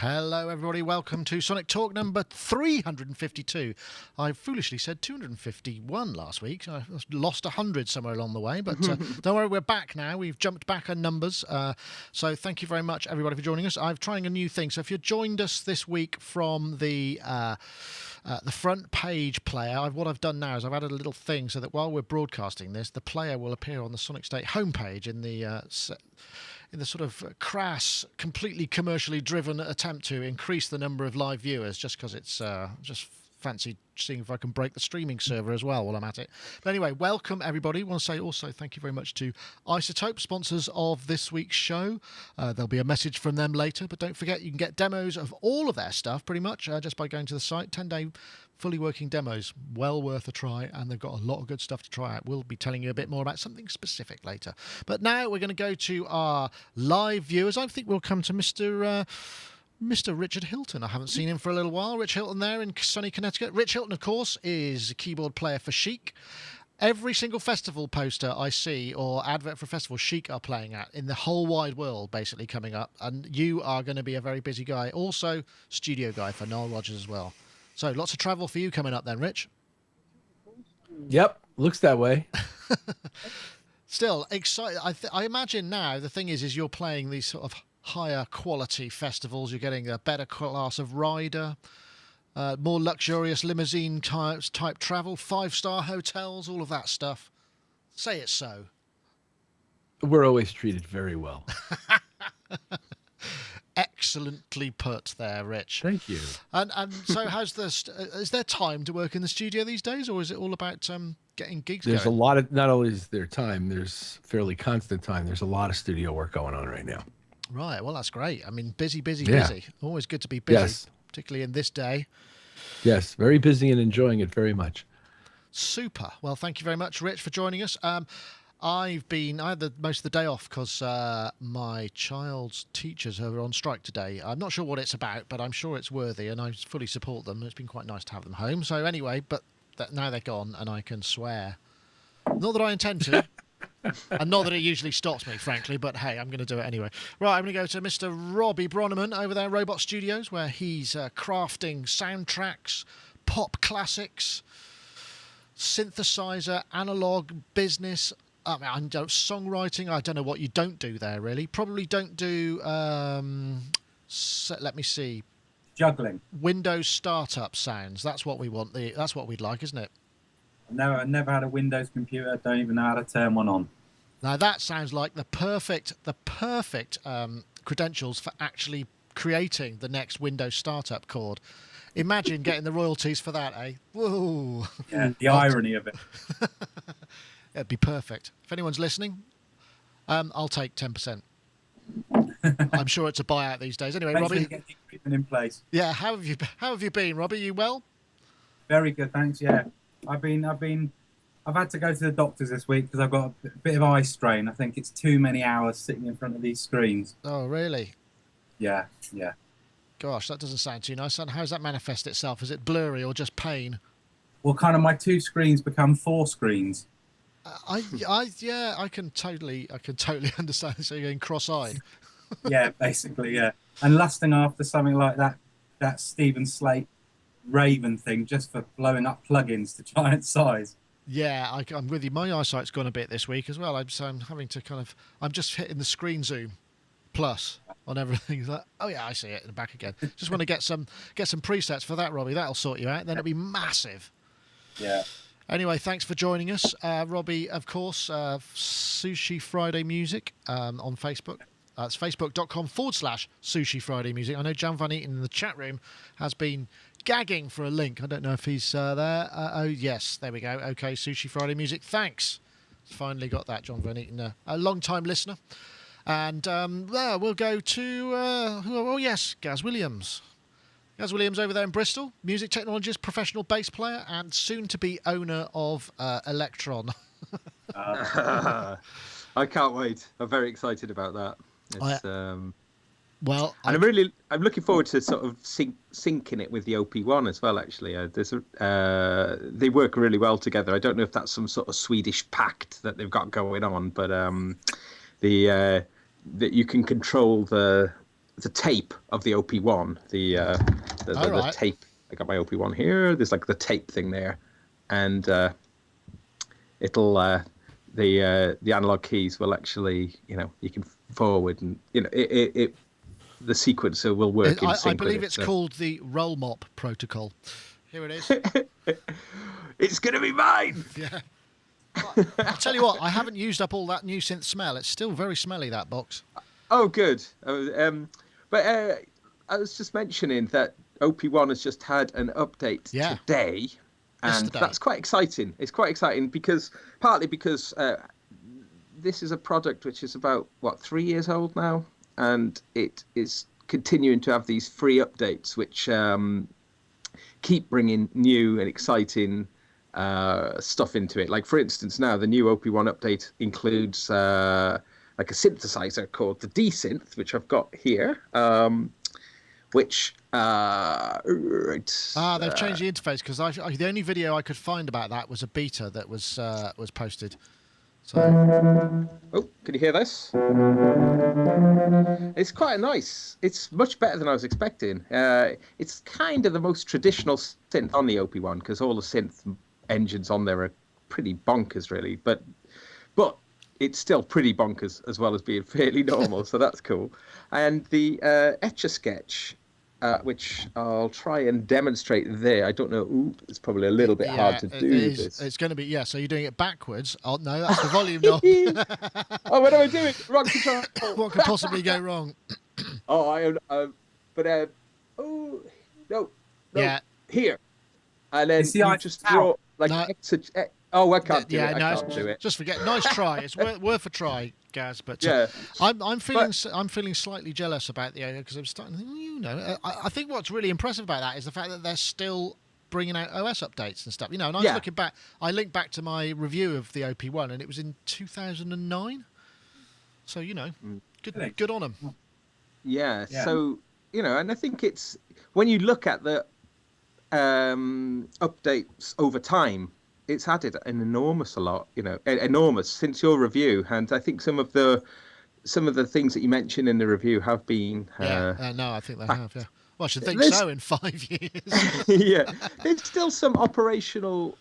Hello, everybody. Welcome to Sonic Talk number 352. I foolishly said 251 last week. I lost 100 somewhere along the way, but don't worry, we're back now. We've jumped back on numbers. So thank you very much, everybody, for joining us. I'm trying a new thing. So if you joined us this week from the front page player, what I've done now is I've added a little thing so that while we're broadcasting this, the player will appear on the Sonic State homepage in the sort of crass, completely commercially driven attempt to increase the number of live viewers, just because it's just fancy seeing if I can break the streaming server as well while I'm at it. But anyway, welcome everybody. I want to say also thank you very much to Isotope, sponsors of this week's show. There'll be a message from them later, but don't forget you can get demos of all of their stuff pretty much just by going to the site. 10-day fully working demos, well worth a try, and they've got a lot of good stuff to try out. We'll be telling you a bit more about something specific later. But now we're going to go to our live viewers. I think we'll come to Mr. Richard Hilton. I haven't seen him for a little while. Rich Hilton there in sunny Connecticut. Rich Hilton, of course, is a keyboard player for Chic. Every single festival poster I see or advert for a festival Chic are playing at in the whole wide world basically coming up. And you are going to be a very busy guy. Also, studio guy for Noel Rogers as well. So lots of travel for you coming up then, Rich. Yep, looks that way. Still excited. I imagine now the thing is you're playing these sort of higher quality festivals. You're getting a better class of rider, more luxurious limousine type travel, 5-star hotels, all of that stuff. Say it so. We're always treated very well. Excellently put there, Rich. Thank you. And so how's is there time to work in the studio these days, or is it all about getting gigs There's going? a lot of, not only is there time, there's fairly constant time. There's a lot of studio work going on right now. Right, well, that's great. I mean, busy. Yeah. Always good to be busy, Yes. particularly in this day. Yes, very busy and enjoying it very much. Super. Well, thank you very much, Rich, for joining us. I had most of the day off because my child's teachers are on strike today. I'm not sure what it's about, but I'm sure it's worthy, and I fully support them. It's been quite nice to have them home. So anyway, but now they're gone, and I can swear. Not that I intend to. And not that it usually stops me, frankly, but hey, I'm going to do it anyway. Right, I'm going to go to Mr. Robbie Bronneman over there at Robot Studios, where he's crafting soundtracks, pop classics, synthesizer, analog business. I mean, songwriting. I don't know what you don't do there, really. Probably don't do. Let me see. Juggling. Windows startup sounds. That's what we want. That's what we'd like, isn't it? I've never had a Windows computer. Don't even know how to turn one on. Now that sounds like the perfect credentials for actually creating the next Windows startup chord. Imagine getting the royalties for that, eh? Whoa! Yeah, the irony of it. It'd be perfect. If anyone's listening, I'll take 10%. I'm sure it's a buyout these days. Anyway, Make Robbie. sure you get the equipment in place. Yeah, how have you been, Robbie? You well? Very good, thanks. Yeah, I've had to go to the doctors this week because I've got a bit of eye strain. I think it's too many hours sitting in front of these screens. Oh, really? Yeah. Gosh, that doesn't sound too nice. And how does that manifest itself? Is it blurry or just pain? Well, kind of my 2 screens become 4 screens. I can totally understand. So you're going cross-eyed. Yeah, basically, yeah. And lusting after something like that Stephen Slate Raven thing just for blowing up plugins to giant size. Yeah, I'm with you. My eyesight's gone a bit this week as well. I'm having to I'm just hitting the screen zoom plus on everything. It's like, oh yeah, I see it in the back again. Just want to get some presets for that, Robbie. That'll sort you out. Then it'll be massive. Yeah. Anyway, thanks for joining us, Robbie. Of course, Sushi Friday Music on Facebook. It's facebook.com/Sushi Friday Music. I know Jan Van Eaton in the chat room has been gagging for a link. I don't know if he's there. Oh, yes, there we go. Okay, Sushi Friday Music. Thanks. Finally got that, John Van Eaton, a long-time listener. And we'll go to, Gaz Williams. Gaz Williams over there in Bristol, music technologist, professional bass player, and soon-to-be owner of Electron. I can't wait. I'm very excited about that. It's, well, and I'm looking forward to sort of syncing it with the OP1 as well. Actually, they work really well together. I don't know if that's some sort of Swedish pact that they've got going on, but that you can control the the tape of the OP1. The tape. I got my OP1 here. There's like the tape thing there, and it'll the analog keys will actually, you can forward, and the sequencer will work in sync. I believe it's called the roll mop protocol. Here it is. It's gonna be mine. Yeah. I'll tell you what, I haven't used up all that new synth smell. It's still very smelly, that box. Oh, good. But I was just mentioning that OP1 has just had an update today, and Yesterday. That's quite exciting. It's quite exciting partly because this is a product which is about 3 years old now, and it is continuing to have these free updates which keep bringing new and exciting stuff into it. Like, for instance, now the new OP1 update includes like a synthesizer called the D-Synth, which I've got here, which they've changed the interface, because the only video I could find about that was a beta that was posted. So, can you hear this? It's quite nice. It's much better than I was expecting. It's kind of the most traditional synth on the OP1, because all the synth engines on there are pretty bonkers, really. But it's still pretty bonkers as well as being fairly normal, so that's cool. And the Etch-a-Sketch, which I'll try and demonstrate there. I don't know. It's probably a little bit hard to do this. It's going to be, so you're doing it backwards. Oh, no, that's the volume knob. Oh, what am I doing? Wrong control. What could possibly go wrong? No. Yeah. Here. And then you just draw, like, I can't do it. I can't do it. Just forget. Nice try. It's worth a try, Gaz. But I'm feeling slightly jealous about the because I'm starting to think, I think what's really impressive about that is the fact that they're still bringing out OS updates and stuff. And I was looking back. I linked back to my review of the OP1, and it was in 2009. So good on them. Yeah. So and I think it's when you look at the updates over time, it's added an enormous since your review, and I think some of the things that you mentioned in the review have been no, I think they have. Yeah, well, I should think so in 5 years. Yeah, there's still some operational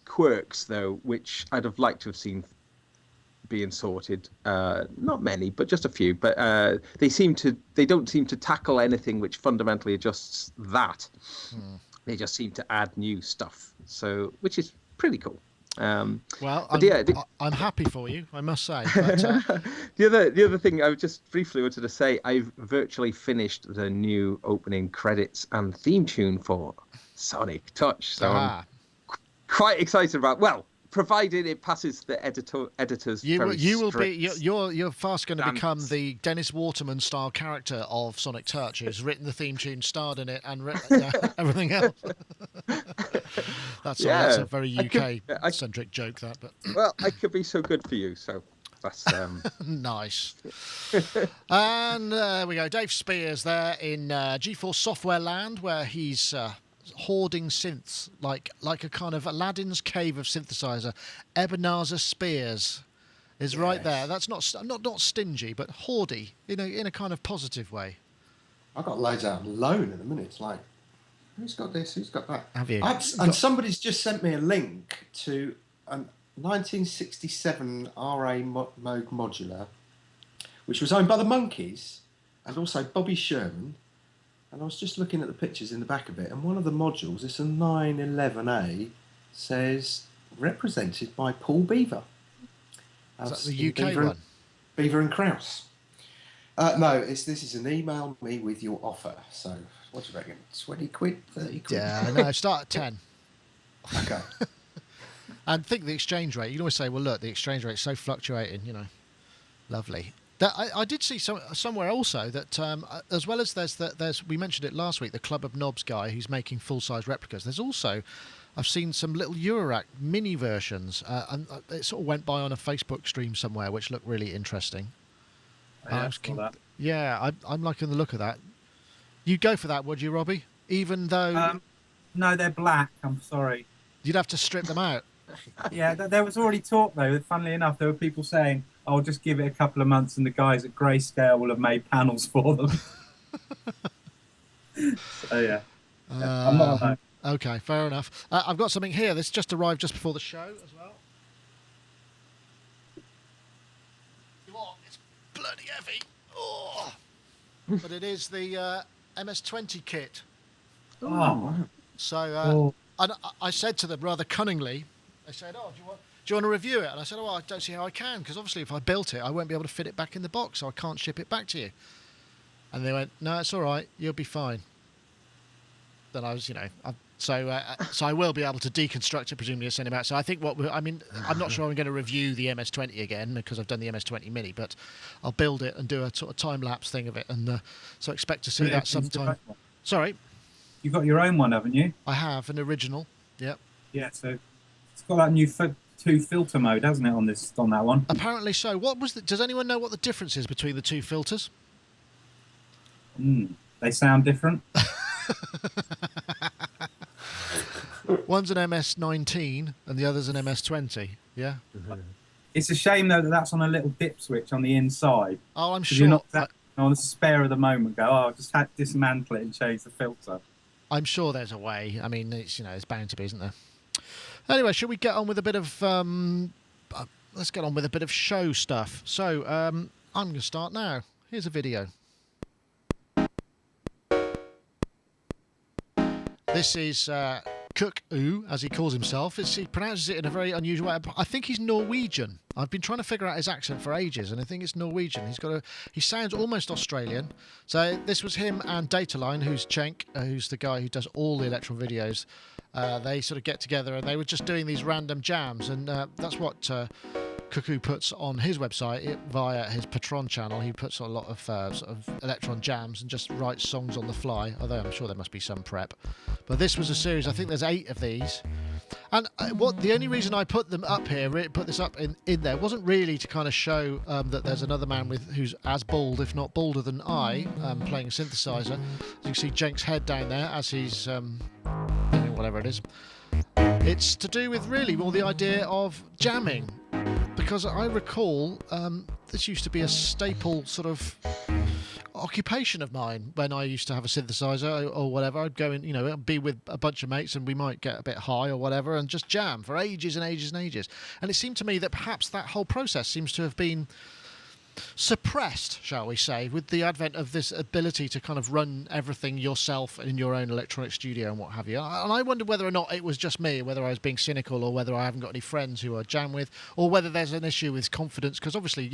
quirks though, which I'd have liked to have seen being sorted. Not many, but just a few. But they don't seem to tackle anything which fundamentally adjusts that. They just seem to add new stuff, which is pretty cool. I'm happy for you, I must say. But, the other thing I just briefly wanted to say, I've virtually finished the new opening credits and theme tune for Sonic Touch, so I'm quite excited about. Well, provided it passes the editors. You're fast going to become the Dennis Waterman style character of Sonic Touch, who's written the theme tune, starred in it, and everything else. That's a very UK centric joke, that. But well, I could be so good for you, so that's nice. And there we go, Dave Spears there in GeForce Software Land, where he's hoarding synths like a kind of Aladdin's cave of synthesizer. Ebenezer Spears is right there. That's not stingy, but hoardy in a kind of positive way. I've got loads out on loan at the minute. It's like, who's got this? Who's got that? Have you? Somebody's just sent me a link to a 1967 RA Moog modular, which was owned by the Monkees and also Bobby Sherman. And I was just looking at the pictures in the back of it, and one of the modules, it's a 911A, says represented by Paul Beaver. Is that the UK one? Beaver and Krause. No, this is an email me with your offer. So, what do you reckon? 20 quid, 30 quid? Yeah, no, start at 10. Okay. And think the exchange rate. You can always say, well, look, the exchange rate's so fluctuating, Lovely. I did see somewhere also that as well as there's we mentioned it last week, the Club of Knobs guy who's making full-size replicas. There's also, I've seen some little Eurorack mini versions, and it sort of went by on a Facebook stream somewhere, which looked really interesting. I'm liking the look of that. You'd go for that, would you, Robbie? Even though no, they're black. I'm sorry. You'd have to strip them out. Yeah, there was already talk though. Funnily enough, there were people saying, I'll just give it a couple of months, and the guys at Grayscale will have made panels for them. So yeah, I'm not alone. Okay, fair enough. I've got something here. This just arrived just before the show as well. What? It's bloody heavy. Oh. But it is the MS-20 kit. Oh, So and I said to them rather cunningly, they said, "Oh, do you want to review it?" And I said, "Oh, I don't see how I can, because obviously if I built it, I won't be able to fit it back in the box, so I can't ship it back to you." And they went, "No, it's all right. You'll be fine." Then I was, so I will be able to deconstruct it, presumably, and send it back. So I think I'm not sure I'm going to review the MS-20 again because I've done the MS-20 Mini, but I'll build it and do a sort of time lapse thing of it, and so expect to see that sometime. Sorry, you've got your own one, haven't you? I have an original. Yep. Yeah, so it's got that new 2 filter mode, hasn't it, on that one? Apparently so. Does anyone know what the difference is between the 2 filters? They sound different. One's an MS-19 and the other's an MS-20. Yeah. It's a shame though that that's on a little dip switch on the inside. Oh, I'm 'Cause sure. you're not on the spare of the moment. Go, I'll just dismantle it and change the filter. I'm sure there's a way. I mean, it's it's bound to be, isn't there? Anyway, shall we get on with a bit of let's get on with a bit of show stuff. So I'm going to start now. Here's a video. This is Cook-oo, as he calls himself. He pronounces it in a very unusual way. I think he's Norwegian. I've been trying to figure out his accent for ages, and I think it's Norwegian. He sounds almost Australian. So this was him and Dataline, who's Cenk, who's the guy who does all the electron videos. They sort of get together, and they were just doing these random jams, and that's what Cuckoo puts on his website via his Patron channel. He puts on a lot of sort of electron jams and just writes songs on the fly, although I'm sure there must be some prep. But this was a series, I think there's 8 of these. And the only reason I put them up here, put this up in there, wasn't really to kind of show that there's another man who's as bald, if not balder than I, playing a synthesizer. As you can see Cenk's head down there as he's doing whatever it is. It's to do with really more the idea of jamming. Because I recall this used to be a staple sort of occupation of mine when I used to have a synthesizer or whatever. I'd go in, be with a bunch of mates and we might get a bit high or whatever and just jam for ages and ages and ages. And it seemed to me that perhaps that whole process seems to have been suppressed, shall we say, with the advent of this ability to kind of run everything yourself in your own electronic studio and what have you. And I wonder whether or not it was just me, whether I was being cynical or whether I haven't got any friends who I jam with, or whether there's an issue with confidence, because obviously,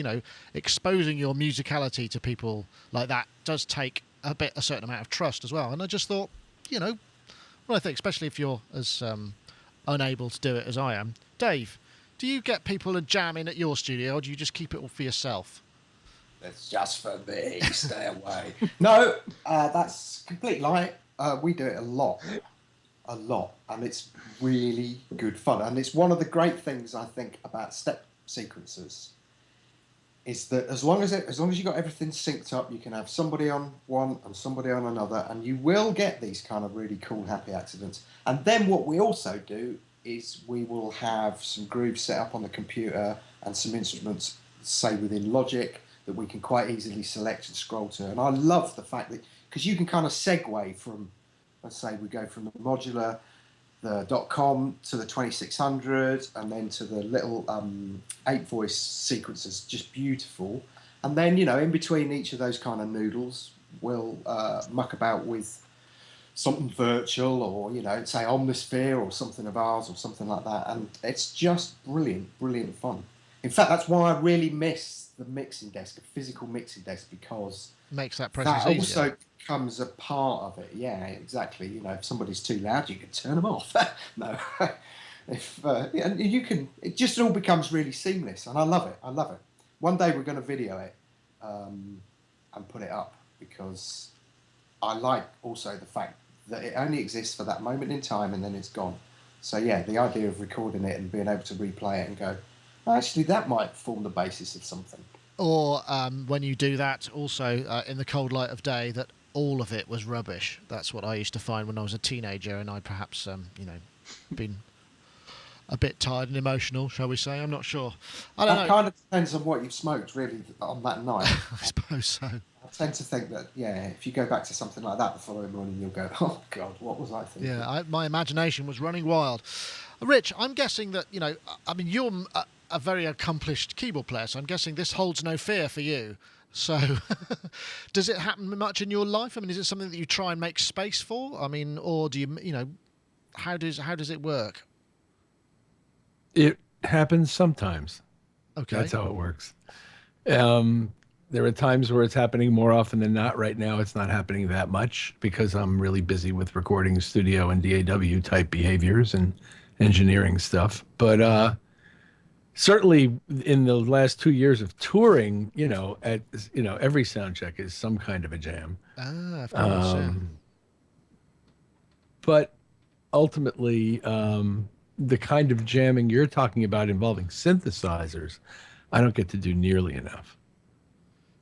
exposing your musicality to people like that does take a certain amount of trust as well. And I just thought, well, I think especially if you're as unable to do it as I am. Dave, do you get people to jam in at your studio, or do you just keep it all for yourself? It's just for me. Stay away. No, that's complete lie. We do it a lot, and it's really good fun. And it's one of the great things I think about step sequencers is that as long as you got everything synced up, you can have somebody on one and somebody on another, and you will get these kind of really cool happy accidents. And then what we also do is we will have some grooves set up on the computer and some instruments, say within Logic, that we can quite easily select and scroll to. And I love the fact that, because you can kind of segue from, let's say we go from the modular, the .com to the 2600, and then to the little 8-voice sequencers, just beautiful. And then, in between each of those kind of noodles, we'll muck about with something virtual or, say Omnisphere or something of ours or something like that. And it's just brilliant, brilliant fun. In fact, that's why I really miss the mixing desk, a physical mixing desk, because makes that process that easier. also becomes a part of it. Yeah, exactly. If somebody's too loud, you can turn them off. No, and you can. It just all becomes really seamless, and I love it. I love it. One day we're going to video it and put it up, because I like also the fact that it only exists for that moment in time and then it's gone. So yeah, the idea of recording it and being able to replay it and go, actually, that might form the basis of something. Or when you do that, also in the cold light of day, that all of it was rubbish. That's what I used to find when I was a teenager, and I perhaps, been a bit tired and emotional, shall we say? I'm not sure. I don't That know. kind of depends on what you've smoked, really, on that night. I suppose so. I tend to think that, if you go back to something like that the following morning, you'll go, oh, God, what was I thinking? Yeah, my imagination was running wild. Rich, I'm guessing that, I mean, you're a very accomplished keyboard player, so I'm guessing this holds no fear for you. So, does it happen much in your life? I mean, is it something that you try and make space for? I mean, or do you, how does it work? It happens sometimes. Okay. That's how it works. There are times where it's happening more often than not. Right now, it's not happening that much because I'm really busy with recording studio and DAW type behaviors and engineering stuff. But certainly in the last 2 years of touring, every sound check is some kind of a jam. Of course, yeah. But ultimately, the kind of jamming you're talking about involving synthesizers, I don't get to do nearly enough.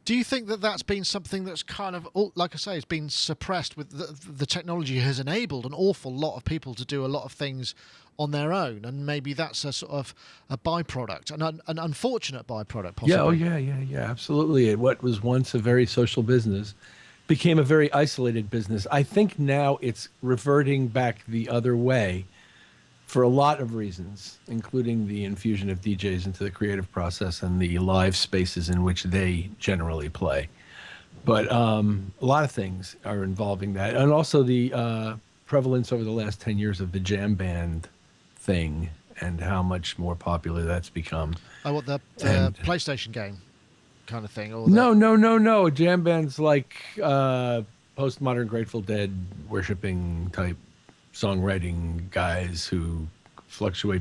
Do you think that that's been something that's kind of, like I say, it's been suppressed with the technology has enabled an awful lot of people to do a lot of things on their own, and maybe that's a sort of a byproduct, an unfortunate byproduct, possibly. Yeah, oh yeah, absolutely. What was once a very social business became a very isolated business. I think now it's reverting back the other way for a lot of reasons, including the infusion of DJs into the creative process and the live spaces in which they generally play. But a lot of things are involving that. And also the prevalence over the last 10 years of the jam band thing and how much more popular that's become. Oh, what, the And- PlayStation game kind of thing? Or No. Jam bands like postmodern Grateful Dead worshipping type songwriting guys who fluctuate,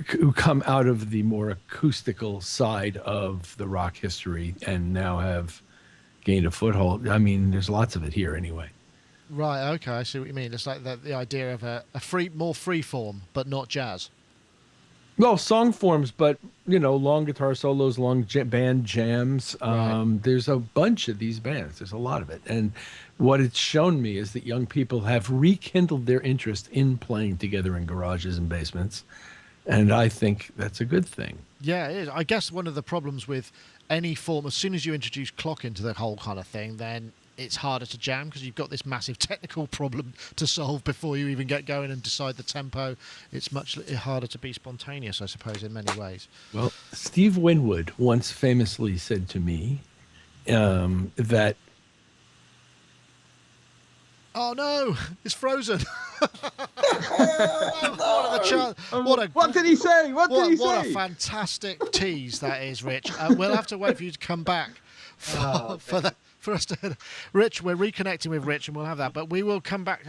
who come out of the more acoustical side of the rock history and now have gained a foothold. I mean, there's lots of it here anyway. Right, okay, I see what you mean. It's like the idea of a more free form, but not jazz. Well, song forms, but long guitar solos, long band jams. Right. There's a bunch of these bands. There's a lot of it, and what it's shown me is that young people have rekindled their interest in playing together in garages and basements, and I think that's a good thing. Yeah, it is. I guess one of the problems with any form, as soon as you introduce clock into the whole kind of thing, then it's harder to jam because you've got this massive technical problem to solve before you even get going and decide the tempo. It's much harder to be spontaneous, I suppose, in many ways. Well, Steve Winwood once famously said to me that... Oh no, it's frozen. What did he say? What did he say? What a fantastic tease that is, Rich. We'll have to wait for you to come back for us to... Rich, we're reconnecting with Rich and we'll have that, but we will come back.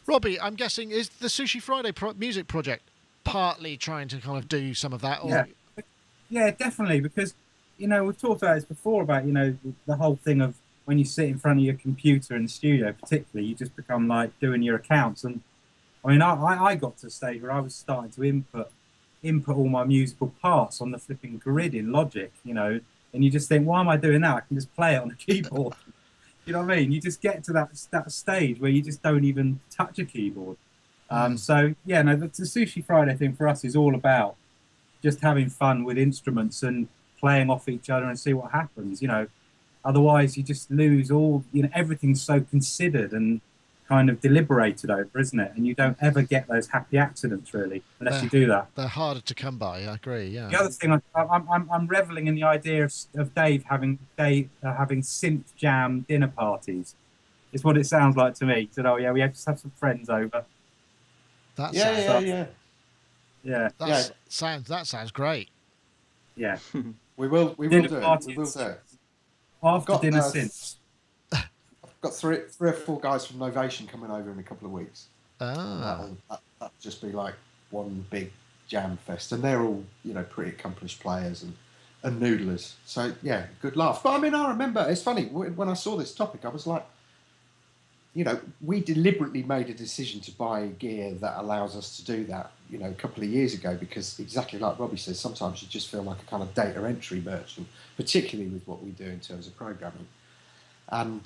Robbie, I'm guessing, is the Sushi Friday music project partly trying to kind of do some of that? Or... Yeah, definitely, because, we've talked about this before about, the whole thing of when you sit in front of your computer in the studio, particularly, you just become like doing your accounts. And I mean, I got to a stage where I was starting to input all my musical parts on the flipping grid in Logic, and you just think, why am I doing that? I can just play it on the keyboard. You know what I mean? You just get to that stage where you just don't even touch a keyboard. So yeah, no, the Sushi Friday thing for us is all about just having fun with instruments and playing off each other and see what happens. Otherwise you just lose all. Everything's so considered and kind of deliberated over, isn't it? And you don't ever get those happy accidents really, unless you do that. They're harder to come by. I agree. Yeah. The other thing, I'm reveling in the idea of Dave having synth jam dinner parties. It's what it sounds like to me. He said, "Oh yeah, we just have some friends over." Yeah. That sounds great. Yeah. We will do Dinner it. We parties. will do it. After dinner synths. I've got three or four guys from Novation coming over in a couple of weeks. Ah. That'll just be like one big jam fest, and they're all pretty accomplished players and noodlers. So yeah, good laugh. But I mean, I remember it's funny when I saw this topic, I was like, we deliberately made a decision to buy gear that allows us to do that. A couple of years ago, because exactly like Robbie says, sometimes you just feel like a kind of data entry merchant, particularly with what we do in terms of programming, and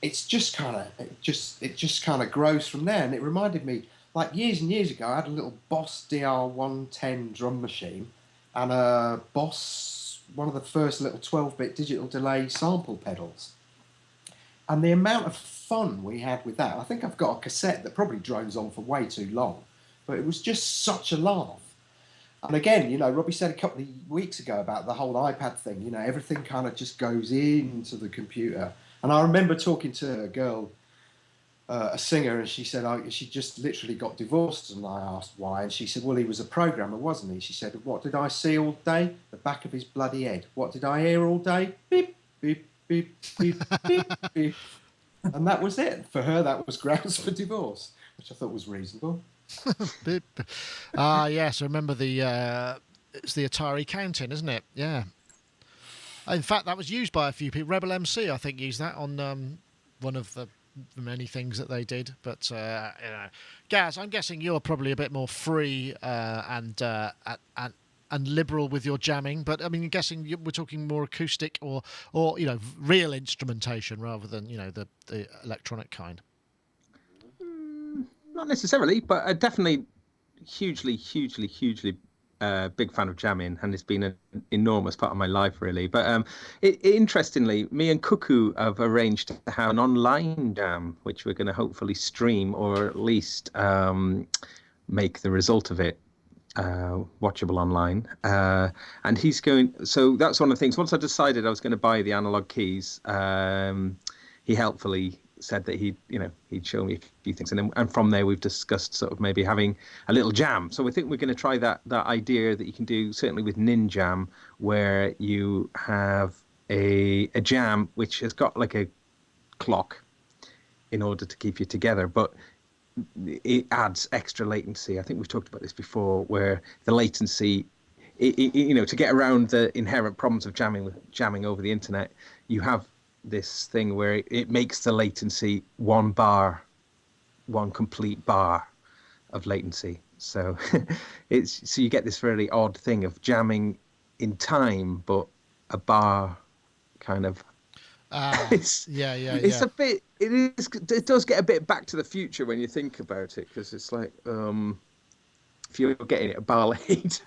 it's just kind of grows from there. And it reminded me like years and years ago, I had a little Boss DR110 drum machine and a Boss, one of the first little 12-bit digital delay sample pedals. And the amount of fun we had with that, I think I've got a cassette that probably drones on for way too long, but it was just such a laugh. And again, you know, Robbie said a couple of weeks ago about the whole iPad thing, you know, everything kind of just goes into the computer. And I remember talking to a girl, a singer, and she said she just literally got divorced. And I asked why, and she said, well, he was a programmer, wasn't he? She said, what did I see all day? The back of his bloody head. What did I hear all day? Beep, beep, beep, beep, beep, beep. And that was it. For her, that was grounds for divorce, which I thought was reasonable. Yes, I remember it's the Atari counting, isn't it? Yeah. In fact, that was used by a few people. Rebel MC, I think, used that on one of the many things that they did. But Gaz, I'm guessing you're probably a bit more free and liberal with your jamming. But I mean, I'm guessing we're talking more acoustic or real instrumentation rather than the electronic kind. Not necessarily, but definitely hugely big fan of jamming, and it's been an enormous part of my life, really. But interestingly, me and Cuckoo have arranged to have an online jam, which we're going to hopefully stream, or at least make the result of it watchable online. And he's going. So that's one of the things. Once I decided I was going to buy the analog keys, he helpfully said that he'd show me a few things, and from there we've discussed sort of maybe having a little jam. So we think we're going to try that idea that you can do certainly with Ninjam, where you have a jam which has got like a clock in order to keep you together, but it adds extra latency. I think we've talked about this before, where the latency, to get around the inherent problems of jamming over the internet, you have this thing where it makes the latency one complete bar of latency. So you get this really odd thing of jamming in time, but a bar kind of. It's a bit. It does get a bit Back to the Future when you think about it, because it's like if you're getting it a bar late.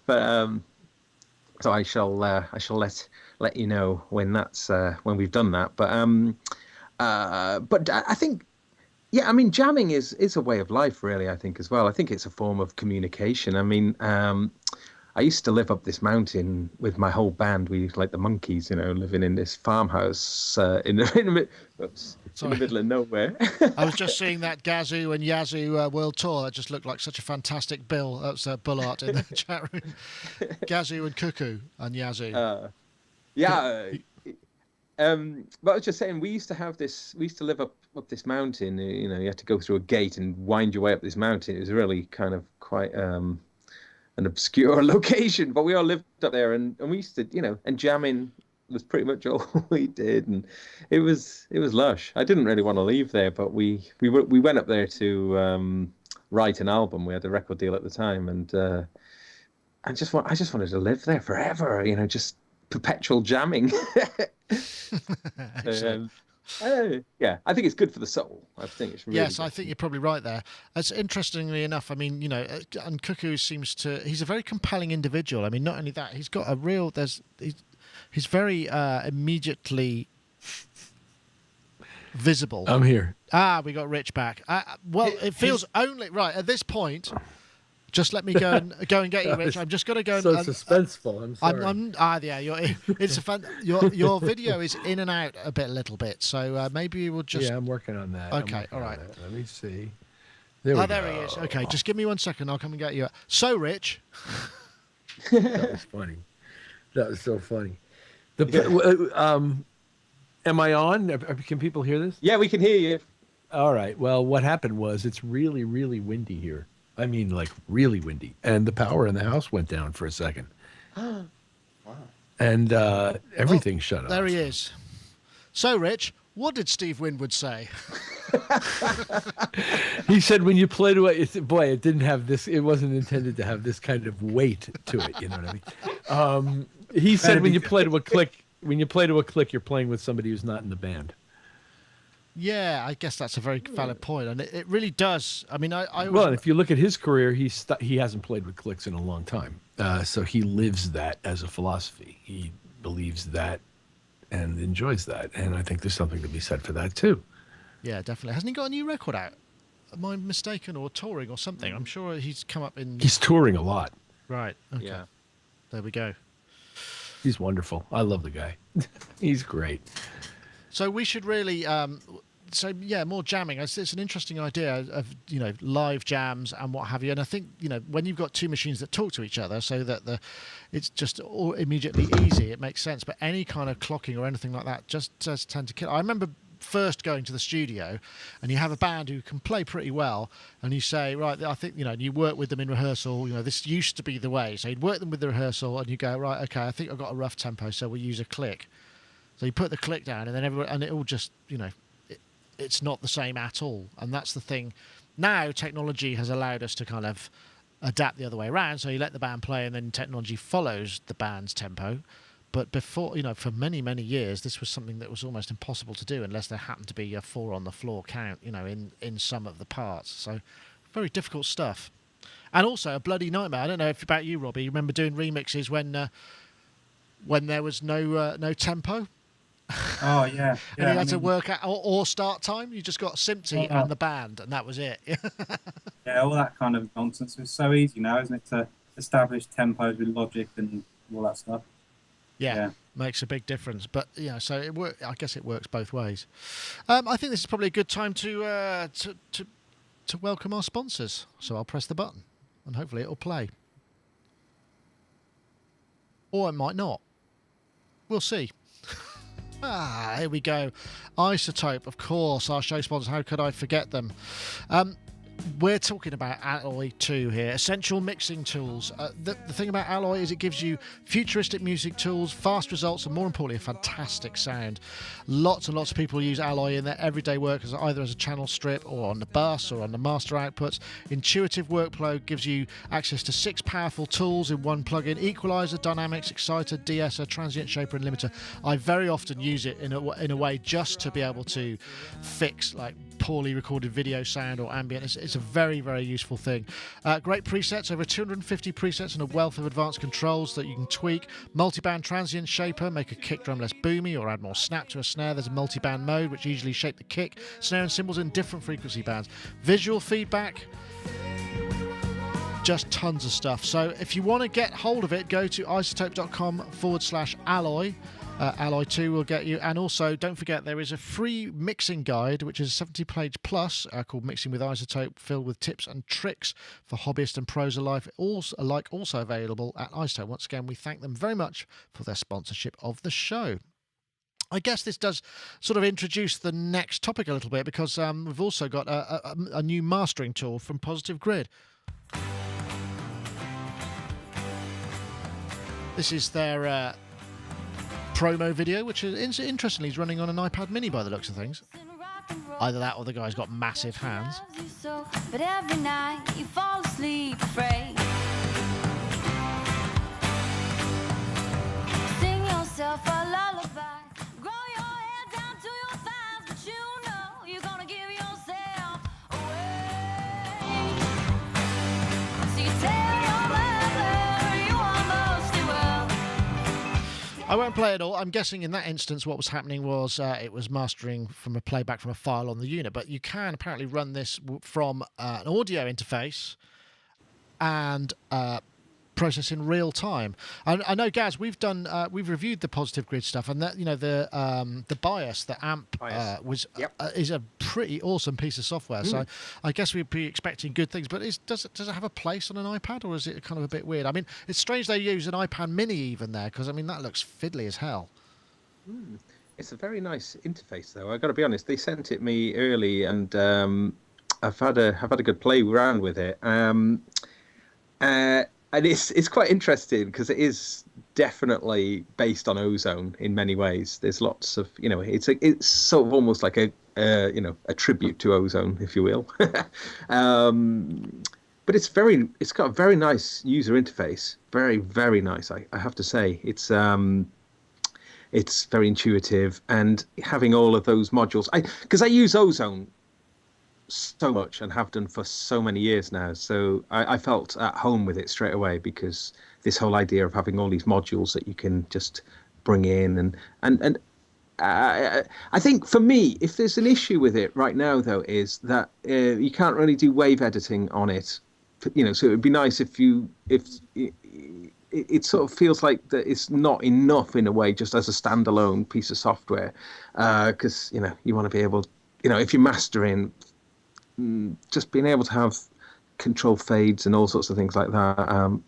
But so I shall let you know when when we've done that. But I think, yeah, I mean, jamming is a way of life, really. I think as well. I think it's a form of communication. I mean, I used to live up this mountain with my whole band. We like the Monkeys, living in this farmhouse in the middle of nowhere. I was just seeing that Gazoo and Yazoo world tour. That just looked like such a fantastic bill. That's bull art in the chat room. Gazoo and Cuckoo and Yazoo. But I was just saying, we used to live up this mountain. You had to go through a gate and wind your way up this mountain. It was really kind of quite an obscure location, but we all lived up there, and we used to, and jamming was pretty much all we did, and it was lush. I didn't really want to leave there, but we went up there to write an album. We had a record deal at the time, and I just wanted to live there forever, just perpetual jamming. Yeah, I think it's good for the soul. I think it's really yes, I think you're probably right there. As interestingly enough, I mean, and Cuckoo he's a very compelling individual. I mean, not only that, he's got a real he's very immediately visible. I'm here. We got Rich back. Well, it feels only right at this point. Just let me go and get you, Rich. I'm just going to go. So suspenseful. I'm sorry. It's a fun. Your video is in and out a little bit. So maybe we'll just. Yeah, I'm working on that. Okay, all right. Let me see. There we go. There he is. Okay, just give me 1 second. I'll come and get you. So, Rich. That was funny. That was so funny. Am I on? Can people hear this? Yeah, we can hear you. All right. Well, what happened was it's really, really windy here. I mean, like really windy, and the power in the house went down for a second. Wow. And everything shut off. There he is. So, Rich, what did Steve Winwood say? He said, when you play to it, boy, it didn't have this. It wasn't intended to have this kind of weight to it. You know what I mean? He said, when you play to a click, you're playing with somebody who's not in the band. Yeah, I guess that's a very valid point, and it really does. I mean, I Well, always, and if you look at his career, he hasn't played with clicks in a long time. So he lives that as a philosophy. He believes that and enjoys that. And I think there's something to be said for that, too. yeah, definitely. Hasn't he got a new record out? Am I mistaken, or touring or something? I'm sure he's come up in. He's touring a lot. Right. Okay. Yeah. There we go. He's wonderful. I love the guy. He's great. So we should really, so yeah, more jamming. It's an interesting idea of live jams and what have you. And I think when you've got two machines that talk to each other, so that it's just all immediately easy, it makes sense. But any kind of clocking or anything like that just does tend to kill. I remember first going to the studio, and you have a band who can play pretty well, and you say, right, I think you work with them in rehearsal. This used to be the way. So you'd work them with the rehearsal, and you go, right, okay, I think I've got a rough tempo, so we'll use a click. So you put the click down, and then it all just, it's not the same at all. And that's the thing. Now technology has allowed us to kind of adapt the other way around. So you let the band play, and then technology follows the band's tempo. But before, for many, many years, this was something that was almost impossible to do unless there happened to be a 4 on the floor count, in some of the parts. So very difficult stuff. And also a bloody nightmare. I don't know if about you, Robbie. You remember doing remixes when there was no tempo? Oh yeah, And you had to work out or start time. You just got Simpty and the band, and that was it. yeah, all that kind of nonsense. It's so easy now, isn't it, to establish tempos with logic and all that stuff. Yeah, makes a big difference. But so I guess it works both ways. I think this is probably a good time to welcome our sponsors. So I'll press the button, and hopefully it'll play, or it might not. We'll see. Here we go. Isotope, of course, our show sponsor. How could I forget them? We're talking about Alloy 2 here. Essential mixing tools. The thing about Alloy is it gives you futuristic music tools, fast results, and more importantly, a fantastic sound. Lots and lots of people use Alloy in their everyday work, either as a channel strip or on the bus or on the master outputs. Intuitive workflow gives you access to 6 powerful tools in one plugin: equalizer, dynamics, exciter, de-esser, transient shaper, and limiter. I very often use it in a way just to be able to fix like poorly recorded video sound or ambient. It's a very, very useful thing. Great presets, over 250 presets and a wealth of advanced controls that you can tweak. Multiband transient shaper, make a kick drum less boomy or add more snap to a snare. There's a multiband mode which usually shape the kick, snare and cymbals in different frequency bands. Visual feedback, just tons of stuff. So if you want to get hold of it, go to isotope.com/alloy. Alloy 2 will get you. And also, don't forget, there is a free mixing guide, which is a 70-page plus, called Mixing with Isotope, filled with tips and tricks for hobbyists and pros alike, also available at Isotope. Once again, we thank them very much for their sponsorship of the show. I guess this does sort of introduce the next topic a little bit, because we've also got a new mastering tool from Positive Grid. This is their promo video, which is interestingly is running on an iPad mini by the looks of things. Either that or the guy's got massive hands. But every night you fall asleep afraid. Sing yourself a lullaby. Grow your hair down to your thighs, but you know you're gonna give yourself away. So you tell your mother you almost do well. I won't play it all. I'm guessing in that instance what was happening was it was mastering from a playback from a file on the unit, but you can apparently run this from an audio interface and process in real time. I know, Gaz, we've reviewed the Positive Grid stuff, and that the bias, the amp is a pretty awesome piece of software. So I guess we'd be expecting good things. But does it have a place on an iPad, or is it kind of a bit weird? I mean, it's strange they use an iPad Mini even there, because I mean that looks fiddly as hell. It's a very nice interface, though. I got to be honest. They sent it me early, and I've had a good play around with it. And it's quite interesting because it is definitely based on Ozone in many ways. There's lots of, it's sort of almost like a tribute to Ozone, if you will. But it's got a very nice user interface. Very, very nice, I have to say. It's it's very intuitive, and having all of those modules. Because I use Ozone so much and have done for so many years now, so I felt at home with it straight away, because this whole idea of having all these modules that you can just bring in and I think for me, if there's an issue with it right now, though, is that you can't really do wave editing on it. So it would be nice if it sort of feels like that it's not enough in a way, just as a standalone piece of software, because you want to be able, if you're mastering, just being able to have control fades and all sorts of things like that. I'm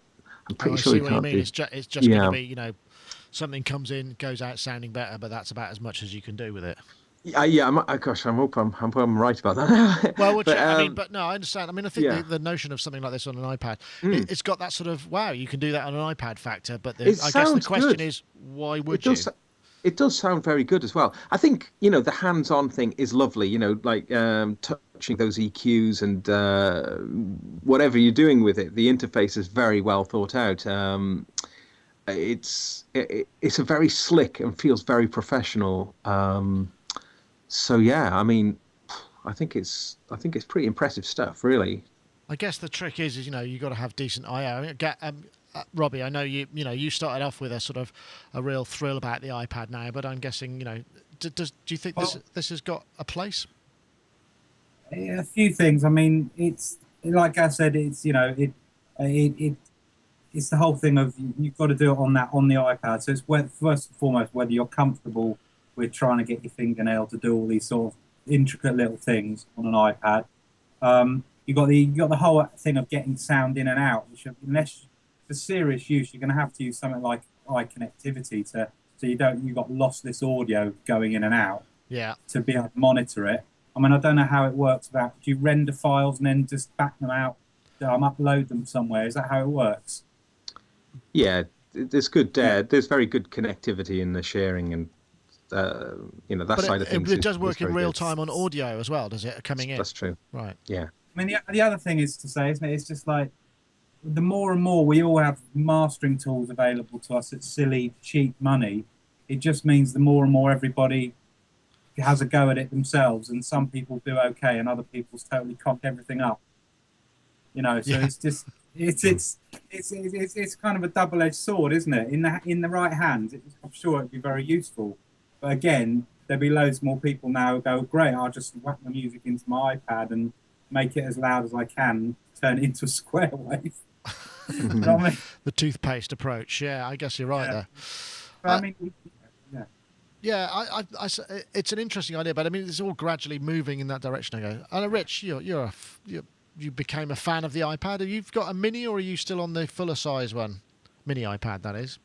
pretty I sure see you what you can't mean. do. It's just going Yeah. to be, something comes in, goes out sounding better, but that's about as much as you can do with it. Yeah. Gosh, I hope I'm right about that. Well, but but no, I understand. I mean, I think yeah. the notion of something like this on an iPad, Mm. it's got that sort of, wow, you can do that on an iPad factor. But It I guess the sounds question good. is, why would It does. you? It does sound very good as well. I think the hands-on thing is lovely. Like touching those EQs and whatever you're doing with it. The interface is very well thought out. It's a very slick and feels very professional. So yeah, I mean, I think it's pretty impressive stuff, really. I guess the trick is you got to have decent I/O. Robbie, I know you started off with a sort of a real thrill about the iPad now, but I'm guessing do you think this has got a place? A few things. I mean, it's like I said, it's it's the whole thing of you've got to do it on the iPad. So it's first and foremost whether you're comfortable with trying to get your fingernail to do all these sort of intricate little things on an iPad. You got the whole thing of getting sound in and out, which unless for serious use, you're going to have to use something like eye connectivity so you've got lossless audio going in and out. Yeah. To be able to monitor it. I mean, I don't know how it works. Do you render files and then just back them out, upload them somewhere? Is that how it works? Yeah, there's there's very good connectivity in the sharing and that side of things. It does work in real good. time on audio as well, does it? Coming in. That's true. Right. Yeah. I mean, the other thing is to say, isn't it? It's just like the more and more we all have mastering tools available to us at silly, cheap money. It just means the more and more everybody has a go at it themselves, and some people do okay, and other people's totally cock everything up. So it's just it's kind of a double-edged sword, isn't it? In the right hands, I'm sure it'd be very useful, but again, there'll be loads more people now who go, great, I'll just whack the music into my iPad and make it as loud as I can, turn it into a square wave. You know what I mean? The toothpaste approach. Yeah, I guess you're right there. But I mean, yeah. Yeah, it's an interesting idea, but I mean, it's all gradually moving in that direction. I go. And Rich, you became a fan of the iPad. Have you got a mini, or are you still on the fuller size one? Mini iPad, that is.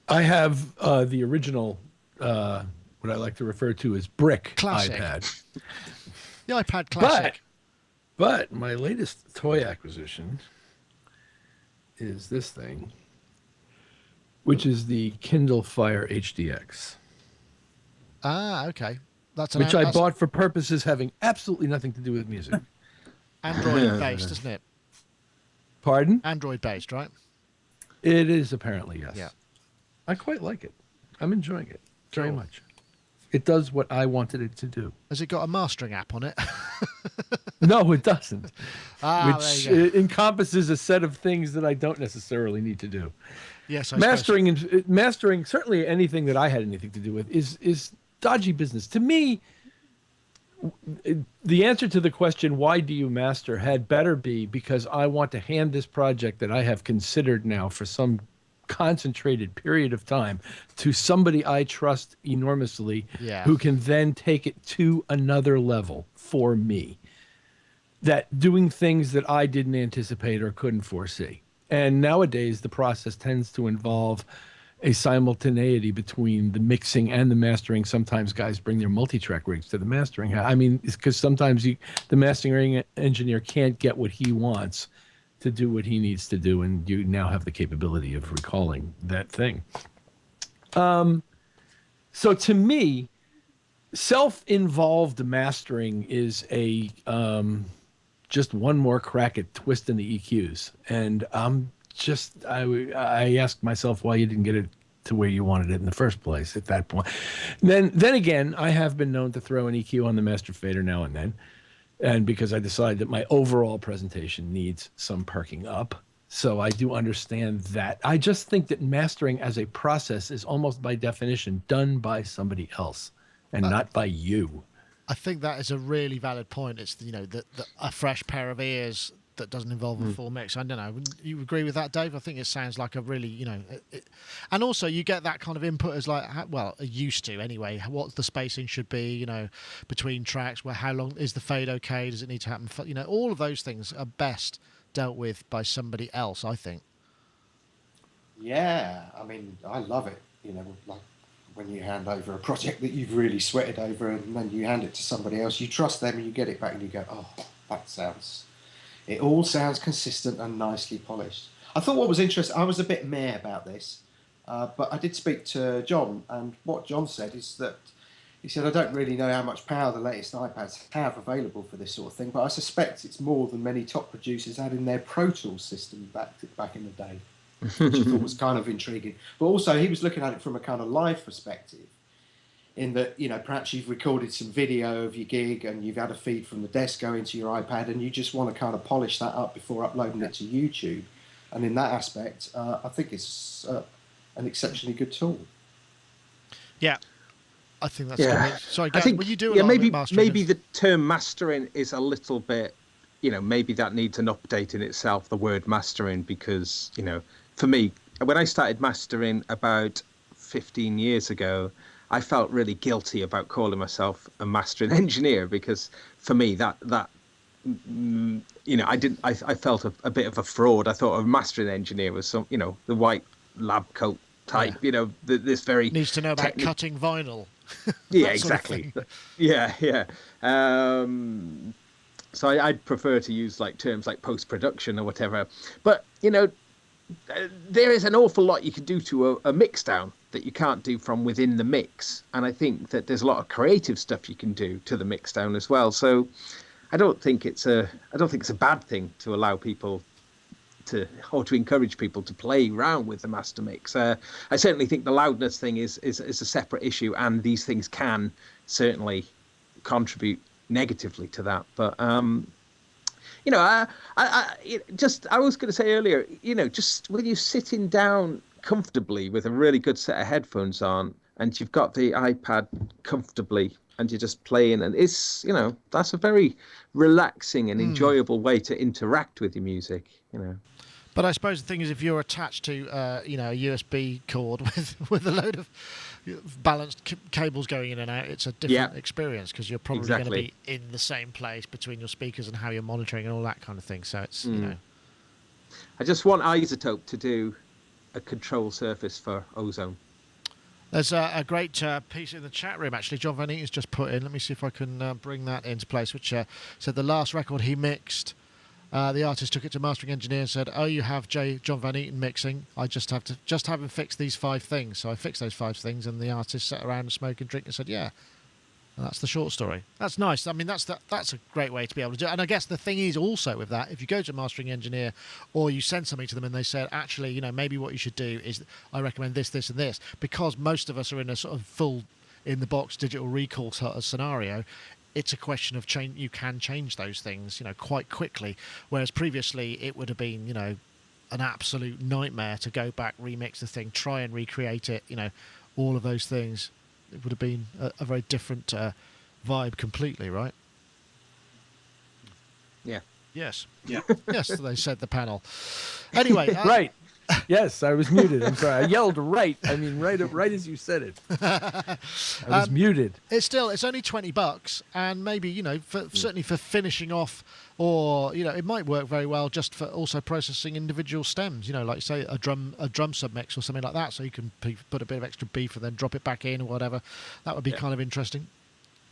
I have the original, what I like to refer to as brick Classic. iPad. The iPad Classic. But my latest toy acquisition is this thing, which is the Kindle Fire HDX. Ah, okay. That's I bought for purposes having absolutely nothing to do with music. Android based, isn't it? Pardon? Android based, right? It is apparently, yes. Yeah. I quite like it. I'm enjoying it very Cool. much. It does what I wanted it to do. Has it got a mastering app on it? No, it doesn't. there Which you go. encompasses a set of things that I don't necessarily need to do. Yes, I Mastering certainly anything that I had anything to do with is dodgy business. To me, the answer to the question, why do you master, had better be because I want to hand this project that I have considered now for some concentrated period of time to somebody I trust enormously, who can then take it to another level for me. That doing things that I didn't anticipate or couldn't foresee. And nowadays, the process tends to involve a simultaneity between the mixing and the mastering. Sometimes guys bring their multi-track rigs to the mastering. I mean, it's because sometimes the mastering engineer can't get what he wants to do what he needs to do, and you now have the capability of recalling that thing. So to me, self-involved mastering is a just one more crack at twisting the EQs. And I asked myself why you didn't get a to where you wanted it in the first place at that point. Then again, I have been known to throw an EQ on the master fader now and then, and because I decide that my overall presentation needs some perking up. So I do understand that. I just think that mastering as a process is almost by definition done by somebody else and not by you. I think that is a really valid point. It's the a fresh pair of ears that doesn't involve a full mix. I don't know. You agree with that, Dave? I think it sounds like a really and also you get that kind of input as like used to anyway. What the spacing should be, between tracks. Where how long is the fade okay? Does it need to happen? All of those things are best dealt with by somebody else, I think. Yeah, I mean, I love it. Like when you hand over a project that you've really sweated over and then you hand it to somebody else, you trust them and you get it back and you go, oh, it all sounds consistent and nicely polished. I thought what was interesting, I was a bit meh about this, but I did speak to John, and what John said is that he said, I don't really know how much power the latest iPads have available for this sort of thing, but I suspect it's more than many top producers had in their Pro Tools system back in the day, which I thought was kind of intriguing. But also, he was looking at it from a kind of live perspective, in that, perhaps you've recorded some video of your gig and you've had a feed from the desk go into your iPad and you just want to kind of polish that up before uploading it to YouTube. And in that aspect, I think it's an exceptionally good tool. Yeah. I think that's good. Sorry, Gaz, I think will you do a lot of mastering? Maybe the term mastering is a little bit, maybe that needs an update in itself, the word mastering, because, for me, when I started mastering about 15 years ago, I felt really guilty about calling myself a mastering engineer, because for me I felt a bit of a fraud. I thought a mastering engineer was some, the white lab coat type, this very needs to know about cutting vinyl. Yeah, exactly. Yeah. So I'd prefer to use like terms like post-production or whatever. But, there is an awful lot you can do to a mix down that you can't do from within the mix. And I think that there's a lot of creative stuff you can do to the mix down as well. So I don't think it's a bad thing to allow people to encourage people to play around with the master mix. I certainly think the loudness thing is a separate issue, and these things can certainly contribute negatively to that. But I was going to say earlier, just when you're sitting down comfortably with a really good set of headphones on, and you've got the iPad comfortably, and you're just playing, and it's that's a very relaxing and enjoyable way to interact with your music. But I suppose the thing is, if you're attached to a USB cord with a load of balanced cables going in and out, it's a different experience, because you're probably going to be in the same place between your speakers and how you're monitoring and all that kind of thing. So it's I just want Isotope to do a control surface for Ozone. There's a great piece in the chat room, actually. John Van Eaton's just put in. Let me see if I can bring that into place, which said the last record he mixed, the artist took it to mastering engineer and said, "Oh, you have John Van Eaton mixing. I just have him fix these 5 things." So I fixed those 5 things, and the artist sat around and smoked and drink and said, "Yeah." And that's the short story. That's nice. I mean, that's a great way to be able to do it. And I guess the thing is also with that, if you go to a mastering engineer or you send something to them and they said, actually, maybe what you should do is I recommend this, this, and this, because most of us are in a sort of full in-the-box digital recall sort of scenario, it's a question of change. You can change those things, quite quickly. Whereas previously it would have been, an absolute nightmare to go back, remix the thing, try and recreate it, all of those things. It would have been a very different vibe completely, right? Yeah. Yes. Yeah. Yes, they said the panel. Anyway. Right. Yes, I was muted. I'm sorry. I yelled right. I mean, right as you said it. I was muted. It's only $20, and maybe certainly for finishing off, or it might work very well just for also processing individual stems. Like say a drum submix or something like that, so you can put a bit of extra beef and then drop it back in or whatever. That would be kind of interesting.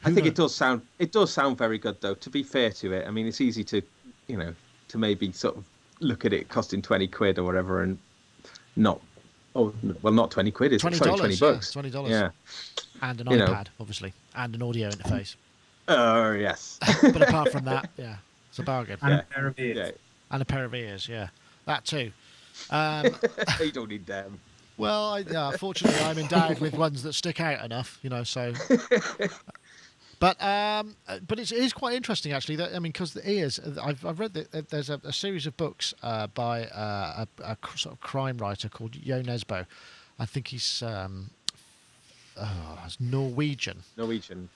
I think it does sound very good, though. To be fair to it, I mean, it's easy to to maybe sort of look at it costing 20 quid or whatever, and not 20 quid, is $20, sorry, $20. Yeah, $20. Yeah. And an iPad, obviously, and an audio interface. Yes. But apart from that, yeah, it's a bargain. And a pair of ears. And a pair of ears, yeah, that too. You don't need them. Well, fortunately, I'm endowed with ones that stick out enough, so. But it is quite interesting actually. That because the ears. I've read that there's a series of books by sort of crime writer called Jo Nesbo. I think he's he's Norwegian. Norwegian.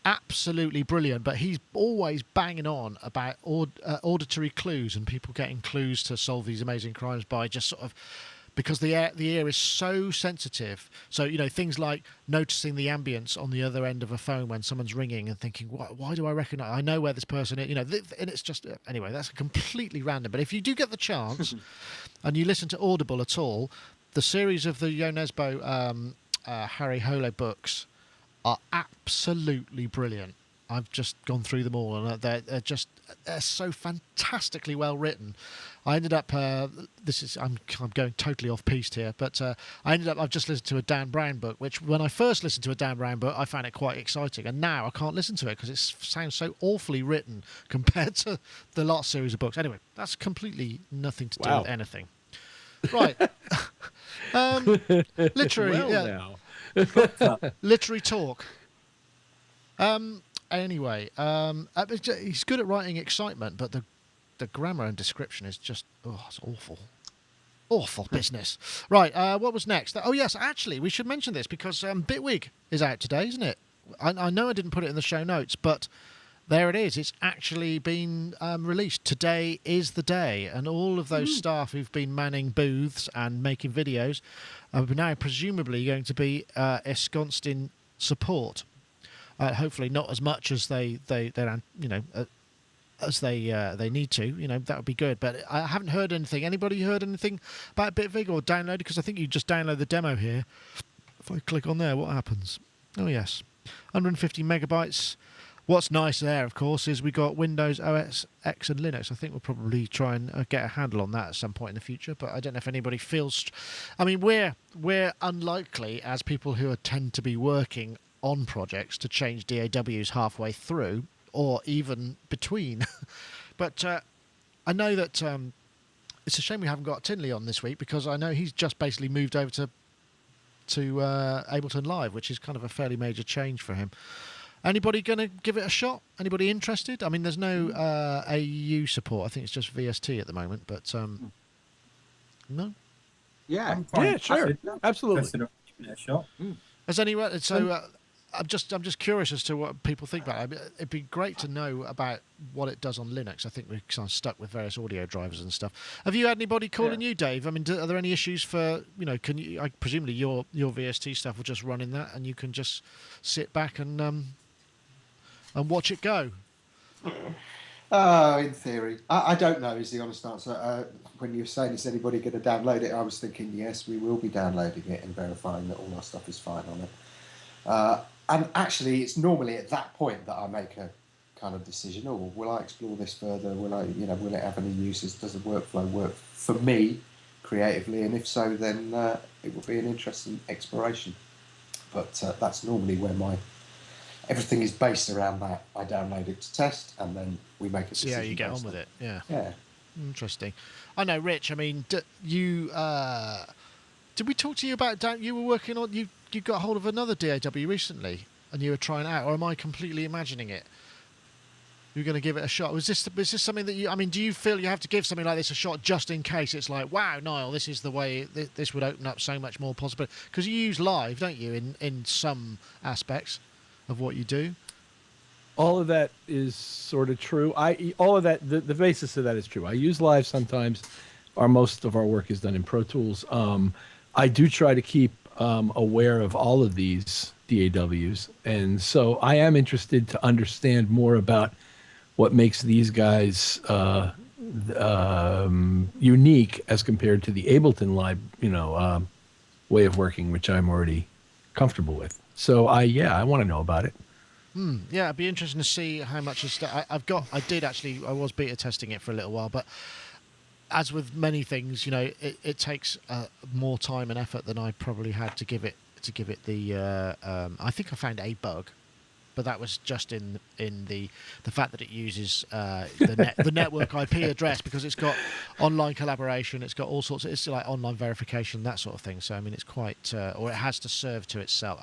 Absolutely brilliant, but he's always banging on about auditory clues and people getting clues to solve these amazing crimes by just sort of because the ear is so sensitive. So things like noticing the ambience on the other end of a phone when someone's ringing and thinking, why do I recognise? I know where this person is. And it's just anyway. That's completely random. But if you do get the chance and you listen to Audible at all, the series of the Jo Nesbo Harry Hole books are absolutely brilliant. I've just gone through them all, and they're so fantastically well written. I ended up I'm going totally off piste here, but I've just listened to a Dan Brown book, which when I first listened to a Dan Brown book, I found it quite exciting, and now I can't listen to it because it sounds so awfully written compared to the last series of books. Anyway, that's completely nothing to do with anything. Right. Literary. Well, yeah. Literary talk. Anyway, he's good at writing excitement, but the grammar and description is just it's awful business. Right, what was next? Oh yes, actually, we should mention this because Bitwig is out today, isn't it? I know I didn't put it in the show notes, but there it is. It's actually been released. Today is the day, and all of those staff who've been manning booths and making videos are now presumably going to be ensconced in support. Hopefully not as much as they as they need to. That would be good. But I haven't heard anything. Anybody heard anything about Bitwig or downloaded? Because I think you just download the demo here. If I click on there, what happens? Oh yes, 150 megabytes. What's nice there, of course, is we got Windows, OS X, and Linux. I think we'll probably try and get a handle on that at some point in the future. But I don't know if anybody feels. I mean, we're unlikely as people who tend to be working on projects to change DAWs halfway through or even between. But I know that it's a shame we haven't got Tinley on this week because I know he's just basically moved over to Ableton Live, which is kind of a fairly major change for him. Anybody going to give it a shot? Anybody interested? I mean, there's no AU support. I think it's just VST at the moment, but no. Yeah. Yeah, sure. Absolutely. Consider giving it a shot. Has anyone? So I'm just curious as to what people think about it. It'd be great to know about what it does on Linux. I think we're kind of stuck with various audio drivers and stuff. Have you had anybody calling you, Dave? I mean, are there any issues for Can you? Presumably your VST stuff will just run in that, and you can just sit back and watch it go. In theory. I don't know is the honest answer. When you were saying, is anybody going to download it, I was thinking, yes, we will be downloading it and verifying that all our stuff is fine on it. And actually, it's normally at that point that I make a kind of decision. Oh, will I explore this further? Will it have any uses? Does the workflow work for me creatively? And if so, then it will be an interesting exploration. But that's normally where everything is based around that. I download it to test, and then we make a decision. See how you get on with it. Yeah. Yeah. Interesting. I know, Rich. I mean, you did we talk to you about you were working on you got hold of another DAW recently, and you were trying it out, or am I completely imagining it? You're going to give it a shot. Was this something that you? I mean, do you feel you have to give something like this a shot just in case it's like, wow, Niall, this is the way this would open up so much more possibility? Because you use live, don't you, in some aspects of what you do? All of that is sort of true. All of that, the basis of that is true. I use live sometimes. Most of our work is done in Pro Tools. I do try to keep aware of all of these DAWs, and so I am interested to understand more about what makes these guys unique as compared to the Ableton Live, way of working, which I'm already comfortable with. So I want to know about it. Yeah, it'd be interesting to see how much is. I was beta testing it for a little while, but as with many things, it takes more time and effort than I probably had to give it the. I think I found a bug but that was just in the fact that it uses the network IP address, because it's got online collaboration, it's got all sorts of, it's like online verification, that sort of thing. So I mean, it's quite, or it has to serve to itself.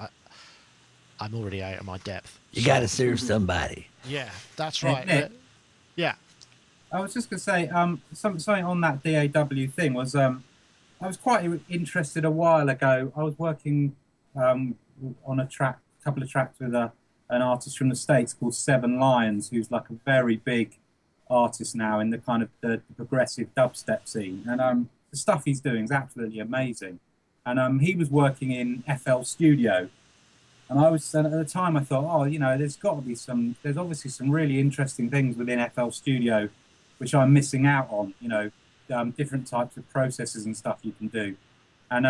I'm already out of my depth. You got to serve somebody. Yeah, that's right. Nick, Yeah. I was just going to say, something on that DAW thing was, I was quite interested a while ago. I was working on a couple of tracks with an artist from the States called Seven Lions, who's like a very big artist now in the kind of the progressive dubstep scene. And the stuff he's doing is absolutely amazing. And he was working in FL Studio. And at the time I thought, oh, you know, there's obviously some really interesting things within FL Studio which I'm missing out on, you know, different types of processes and stuff you can do. And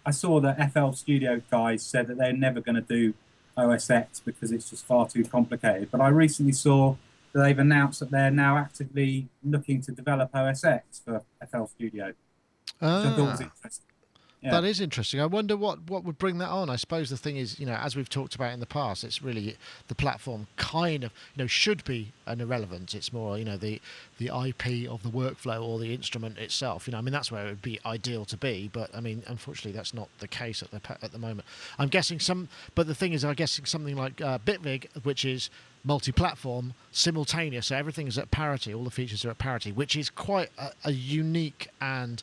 I saw that FL Studio guys said that they're never going to do OS X because it's just far too complicated. But I recently saw that they've announced that they're now actively looking to develop OS X for FL Studio, which I thought was interesting. Yeah. That is interesting. I wonder what would bring that on. I suppose the thing is, you know, as we've talked about in the past, it's really the platform kind of, you know, should be an irrelevance. It's more, you know, the IP of the workflow or the instrument itself. You know, I mean, that's where it would be ideal to be. But I mean, unfortunately, that's not the case at the moment. I'm guessing but the thing is, I'm guessing something like Bitwig, which is multi-platform, simultaneous. So everything is at parity. All the features are at parity, which is quite a unique and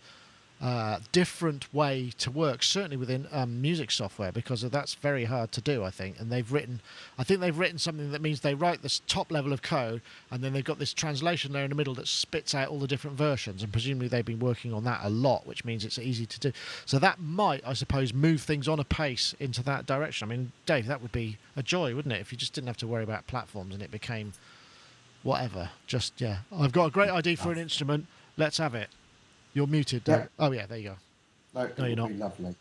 different way to work, certainly within music software, because that's very hard to do, I think. And I think they've written something that means they write this top level of code, and then they've got this translation there in the middle that spits out all the different versions, and presumably they've been working on that a lot, which means it's easy to do. So that might, I suppose, move things on a pace into that direction. I mean, Dave, that would be a joy, wouldn't it, if you just didn't have to worry about platforms and it became whatever. Just, yeah, I've got a great idea for an instrument, let's have it. You're muted, Dave. Yeah. Oh, yeah, there you go. No, you're not. It would be lovely. It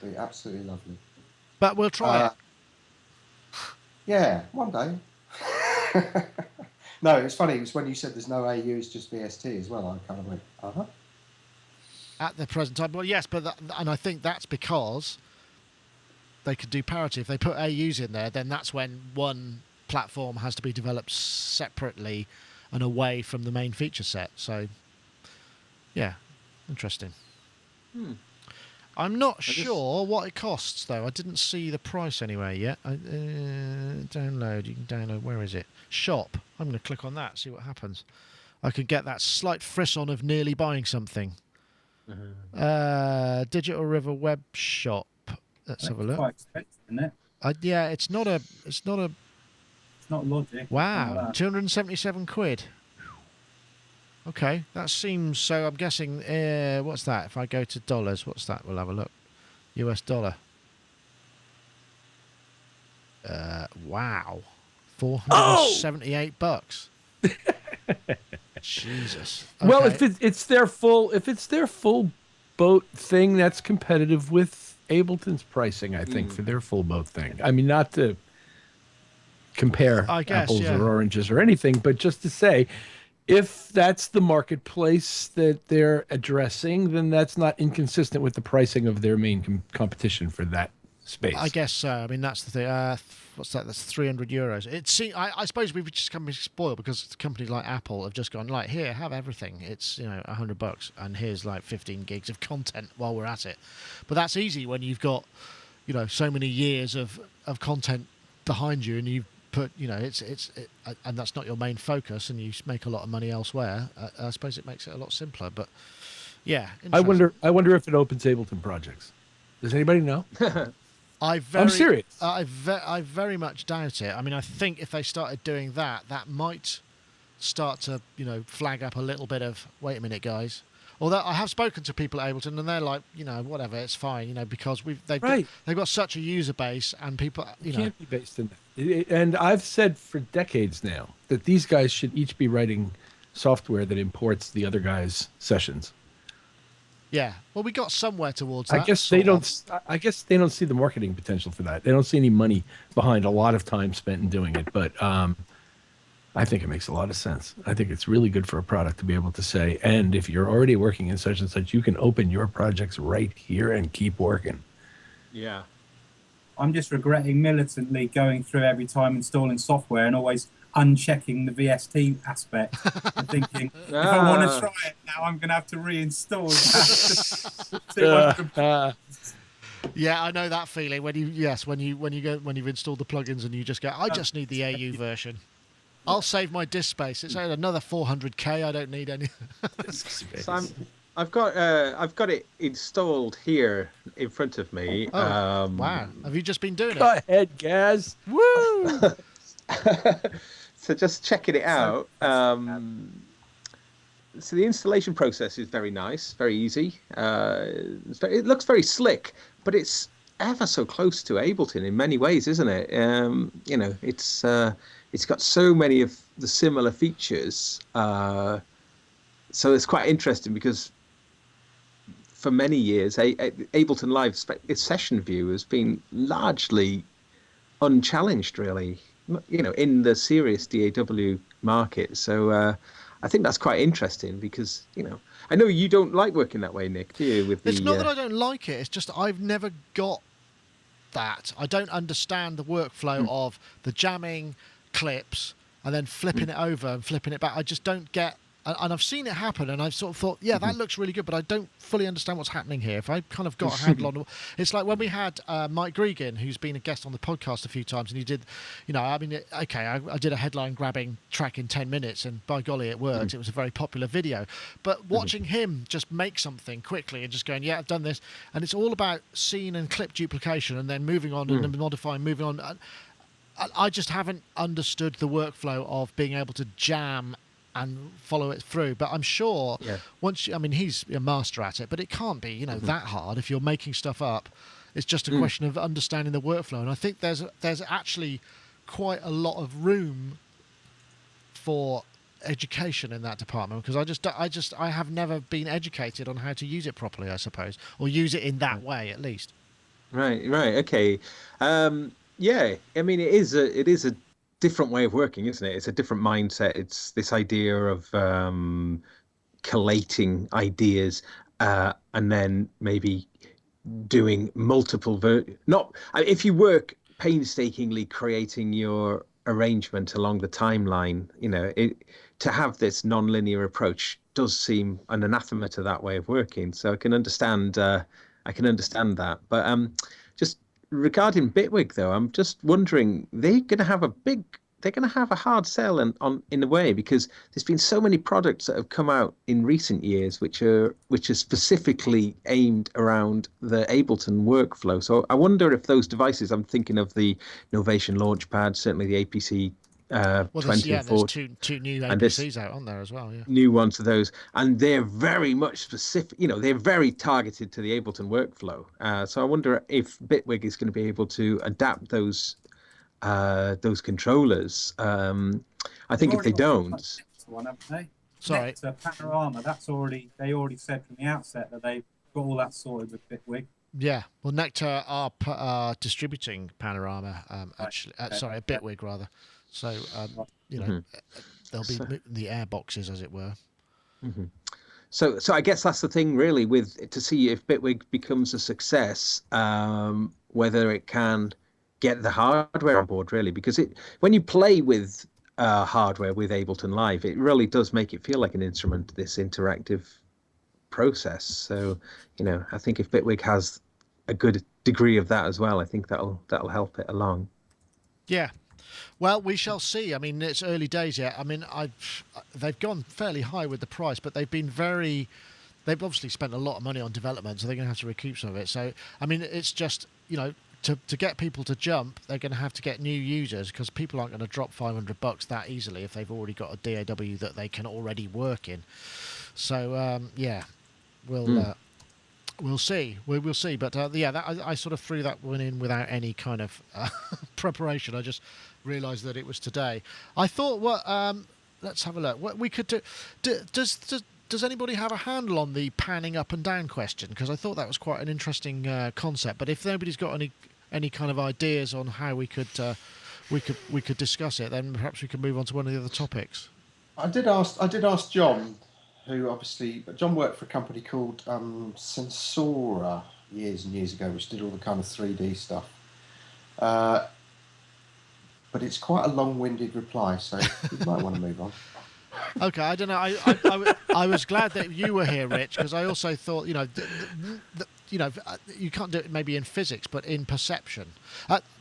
would be absolutely lovely. But we'll try it. Yeah, one day. No, it's funny. It was when you said there's no AUs, just VST as well. I kind of went, uh-huh. At the present time, well, yes, but and I think that's because they could do parity. If they put AUs in there, then that's when one platform has to be developed separately and away from the main feature set. So, yeah, interesting. I'm not sure what it costs, though. I didn't see the price anywhere yet. Download. You can download. Where is it? Shop. I'm going to click on that, see what happens. I could get that slight frisson of nearly buying something. Digital River Web Shop. Let's have a look. Quite expensive, isn't it? Yeah, it's not a. It's not Logic. Wow, 277 quid. Okay, that seems so. I'm guessing. What's that? If I go to dollars, what's that? We'll have a look. US dollar. Wow, $478. Jesus. Okay. Well, if it's their full boat thing, that's competitive with Ableton's pricing, I think, for their full boat thing. I mean, not to compare apples or oranges or anything, but just to say, if that's the marketplace that they're addressing, then that's not inconsistent with the pricing of their main competition for that space. I guess so. I mean, that's the thing. What's that? That's €300. I suppose we've just come spoiled because companies like Apple have just gone like, here, have everything. It's $100, and here's like 15 gigs of content while we're at it. But that's easy when you've got so many years of content behind you, and you put and that's not your main focus, and you make a lot of money elsewhere. I suppose it makes it a lot simpler. But yeah, I wonder if it opens Ableton projects. Does anybody know? I'm serious. I very much doubt it. I mean, I think if they started doing that might start to, flag up a little bit of, wait a minute, guys. Although I have spoken to people at Ableton, and they're like, whatever, it's fine, because they've got such a user base, and people, can't be based in that. And I've said for decades now that these guys should each be writing software that imports the other guy's sessions. Yeah, well, we got somewhere towards that. I guess they don't see the marketing potential for that. They don't see any money behind a lot of time spent in doing it. But I think it makes a lot of sense. I think it's really good for a product to be able to say, and if you're already working in such and such, you can open your projects right here and keep working. Yeah. I'm just regretting militantly going through every time installing software and always unchecking the VST aspect and thinking, if I want to Ah. try it now, I'm going to have to reinstall that 200. Yeah, I know that feeling when you've installed the plugins and you just go, I just need the AU version. I'll save my disk space. It's another 400k. I don't need any. So I've got it installed here in front of me. Oh, wow! Have you just been doing Go it? ahead, Gaz. Woo! So just checking it out. So the installation process is very nice, very easy. It looks very slick, but it's ever so close to Ableton in many ways, isn't it? It's got so many of the similar features. So it's quite interesting because for many years, Ableton Live session view has been largely unchallenged, really, in the serious DAW market. So I think that's quite interesting because, I know you don't like working that way, Nick, do you? It's not that I don't like it. It's just I've never got that. I don't understand the workflow of the jamming clips and then flipping it over and flipping it back. I just don't get. And I've seen it happen, and I've sort of thought, yeah, that looks really good, but I don't fully understand what's happening here. If I kind of got a handle on, it's like when we had Mike Gregan, who's been a guest on the podcast a few times, and he did, I did a headline grabbing track in 10 minutes, and by golly, it worked. It was a very popular video. But watching him just make something quickly and just going, yeah, I've done this, and it's all about scene and clip duplication, and then moving on and then modifying, moving on. I just haven't understood the workflow of being able to jam and follow it through. But I'm sure he's a master at it, but it can't be, that hard if you're making stuff up. It's just a question of understanding the workflow. And I think there's actually quite a lot of room for education in that department, because I have never been educated on how to use it properly, I suppose, or use it in that way at least. Right. Okay. Yeah. I mean, it is a different way of working, isn't it? It's a different mindset. It's this idea of collating ideas and then maybe doing multiple not if you work painstakingly creating your arrangement along the timeline, to have this non-linear approach does seem an anathema to that way of working. So I can understand that. But just regarding Bitwig, though, I'm just wondering, they're going to have a hard sell in a way, because there's been so many products that have come out in recent years which are specifically aimed around the Ableton workflow. So I wonder if those devices, I'm thinking of the Novation Launchpad, certainly the APC 20 and 40. There's two new APCs out on there as well. Yeah, new ones of those, and they're very much specific. They're very targeted to the Ableton workflow. So I wonder if Bitwig is going to be able to adapt those controllers. I think if they don't, one, haven't they? Sorry, Nectar, Panorama. They already said from the outset that they've got all that sorted with Bitwig. Yeah, well, Nectar are distributing Panorama, actually. Sorry, Bitwig rather. So they'll be the air boxes, as it were. So I guess that's the thing, really, to see if Bitwig becomes a success, whether it can get the hardware on board, really, because when you play with hardware with Ableton Live, it really does make it feel like an instrument, this interactive process. So I think if Bitwig has a good degree of that as well, I think that'll help it along. Yeah. Well, we shall see. I mean, it's early days yet. I mean, they've gone fairly high with the price, but they've obviously spent a lot of money on development, so they're going to have to recoup some of it. So, I mean, it's just, to get people to jump, they're going to have to get new users, because people aren't going to drop $500 that easily if they've already got a DAW that they can already work in. So, we'll see. We'll see. But I sort of threw that one in without any kind of preparation. I just realised that it was today. I thought, let's have a look. What we could do. Does anybody have a handle on the panning up and down question? Because I thought that was quite an interesting concept. But if nobody's got any kind of ideas on how we could discuss it, then perhaps we can move on to one of the other topics. I did ask John, John worked for a company called Sensora years and years ago, which did all the kind of 3D stuff. But it's quite a long-winded reply, so you might want to move on. Okay, I don't know. I was glad that you were here, Rich, because I also thought, you can't do it maybe in physics, but in perception.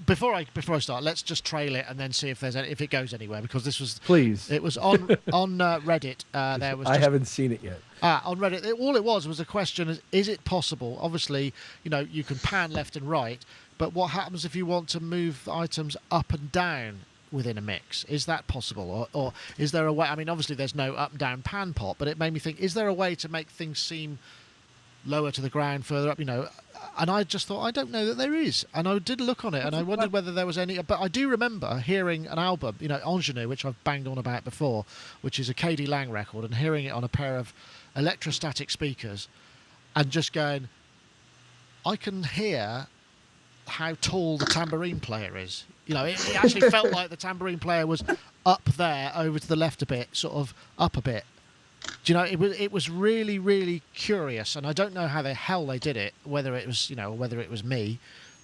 Before I start, let's just trail it and then see if if it goes anywhere, because this was Please. It was on Reddit. There was I haven't seen it yet. on Reddit. All it was a question: is it possible? Obviously, you can pan left and right, but what happens if you want to move items up and down within a mix? Is that possible, or is there a way? I mean, obviously there's no up and down pan pot, but it made me think: is there a way to make things seem lower to the ground, further up? And I just thought, I don't know that there is. And I did look on it, and I wondered whether there was any. But I do remember hearing an album, Ingenue, which I've banged on about before, which is a K.D. Lang record, and hearing it on a pair of electrostatic speakers, and just going, I can hear how tall the tambourine player is. It actually felt like the tambourine player was up there, over to the left a bit, sort of up a bit. Do you know, it was really, really curious, and I don't know how the hell they did it, whether it was, whether it was me,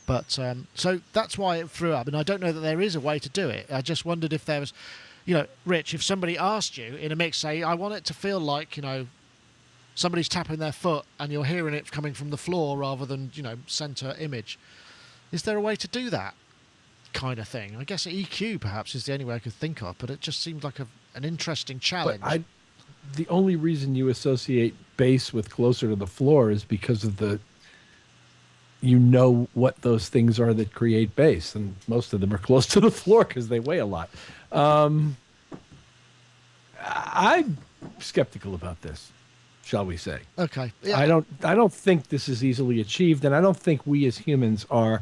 but so that's why it threw up, and I don't know that there is a way to do it. I just wondered if there was, Rich, if somebody asked you in a mix, say, I want it to feel like, somebody's tapping their foot, and you're hearing it coming from the floor rather than, centre image. Is there a way to do that kind of thing? I guess EQ perhaps is the only way I could think of, but it just seemed like an interesting challenge. But the only reason you associate bass with closer to the floor is because of what those things are that create bass, and most of them are close to the floor because they weigh a lot. I'm skeptical about this, shall we say? Okay. Yeah. I don't think this is easily achieved, and I don't think we as humans are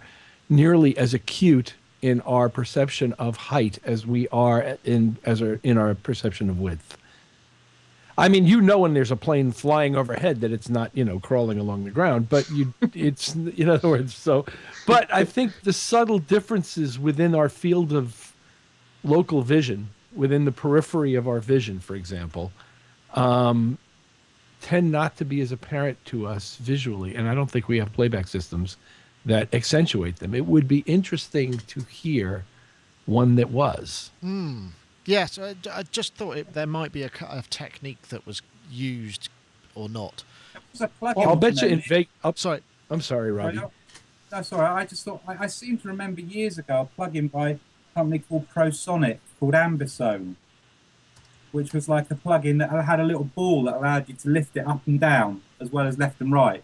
nearly as acute in our perception of height as we are in our perception of width. I mean, when there's a plane flying overhead that it's not, crawling along the ground, but it's, in other words, so, but I think the subtle differences within our field of local vision, within the periphery of our vision, for example, tend not to be as apparent to us visually. And I don't think we have playback systems that accentuate them. It would be interesting to hear one that was. Yes, I just thought there might be a technique that was used or not. I'll bet you in Vegas. Sorry. I'm sorry, Robbie. That's all right. I just thought I seem to remember years ago a plugin by a company called ProSonic called Ambisome, which was like a plugin that had a little ball that allowed you to lift it up and down as well as left and right.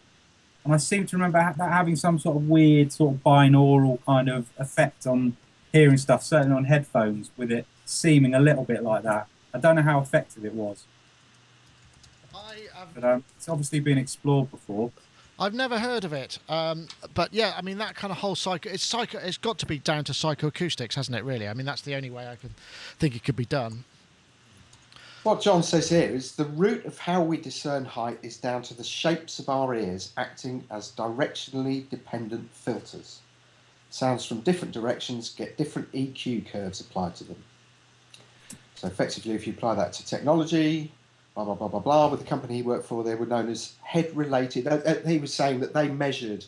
And I seem to remember that having some sort of weird sort of binaural kind of effect on hearing stuff, certainly on headphones, with it seeming a little bit like that. I don't know how effective it was. But it's obviously been explored before. I've never heard of it, but yeah, I mean that kind of whole it's got to be down to psychoacoustics, hasn't it? Really, I mean that's the only way I can think it could be done. What John says here is the root of how we discern height is down to the shapes of our ears acting as directionally dependent filters. Sounds from different directions get different EQ curves applied to them. So effectively, if you apply that to technology, blah, blah, blah, blah, blah, with the company he worked for, they were known as head-related. He was saying that they measured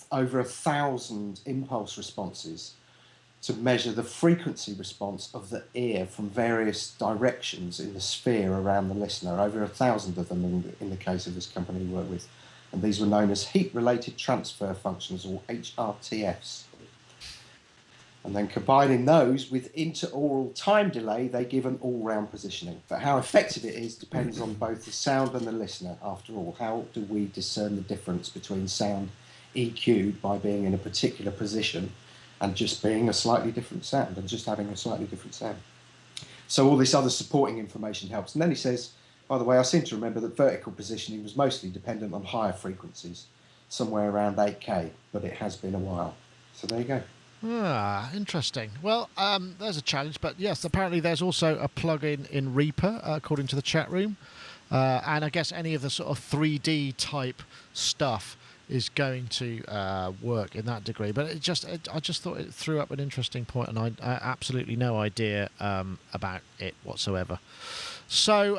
over 1,000 impulse responses to measure the frequency response of the ear from various directions in the sphere around the listener, over 1,000 of them in the case of this company he worked with. And these were known as heat-related transfer functions, or HRTFs. And then combining those with interaural time delay, they give an all-round positioning. But how effective it is depends on both the sound and the listener. After all, how do we discern the difference between sound EQ'd by being in a particular position and just being a slightly different sound and just having a slightly different sound? So all this other supporting information helps. And then he says, by the way, I seem to remember that vertical positioning was mostly dependent on higher frequencies, somewhere around 8K, but it has been a while. So there you go. Ah, interesting. Well, there's a challenge, but yes, apparently there's also a plugin in Reaper, according to the chat room, and I guess any of the sort of 3D type stuff is going to work in that degree. But I just thought it threw up an interesting point, and I absolutely no idea about it whatsoever. So,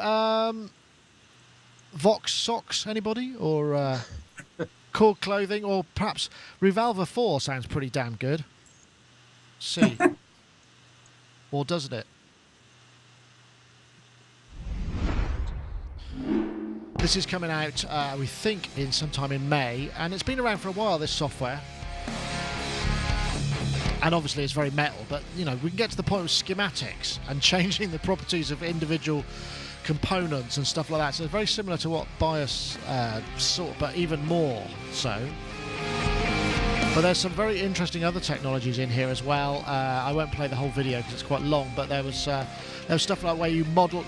Vox socks, anybody, or Cord clothing, or perhaps Revolver 4 sounds pretty damn good. see. Or doesn't it? This is coming out, we think, in sometime in May, and it's been around for a while, this software. And obviously it's very metal, but we can get to the point with schematics and changing the properties of individual components and stuff like that. So it's very similar to what BIOS but even more so. But there's some very interesting other technologies in here as well. I won't play the whole video because it's quite long, but there was stuff like where you model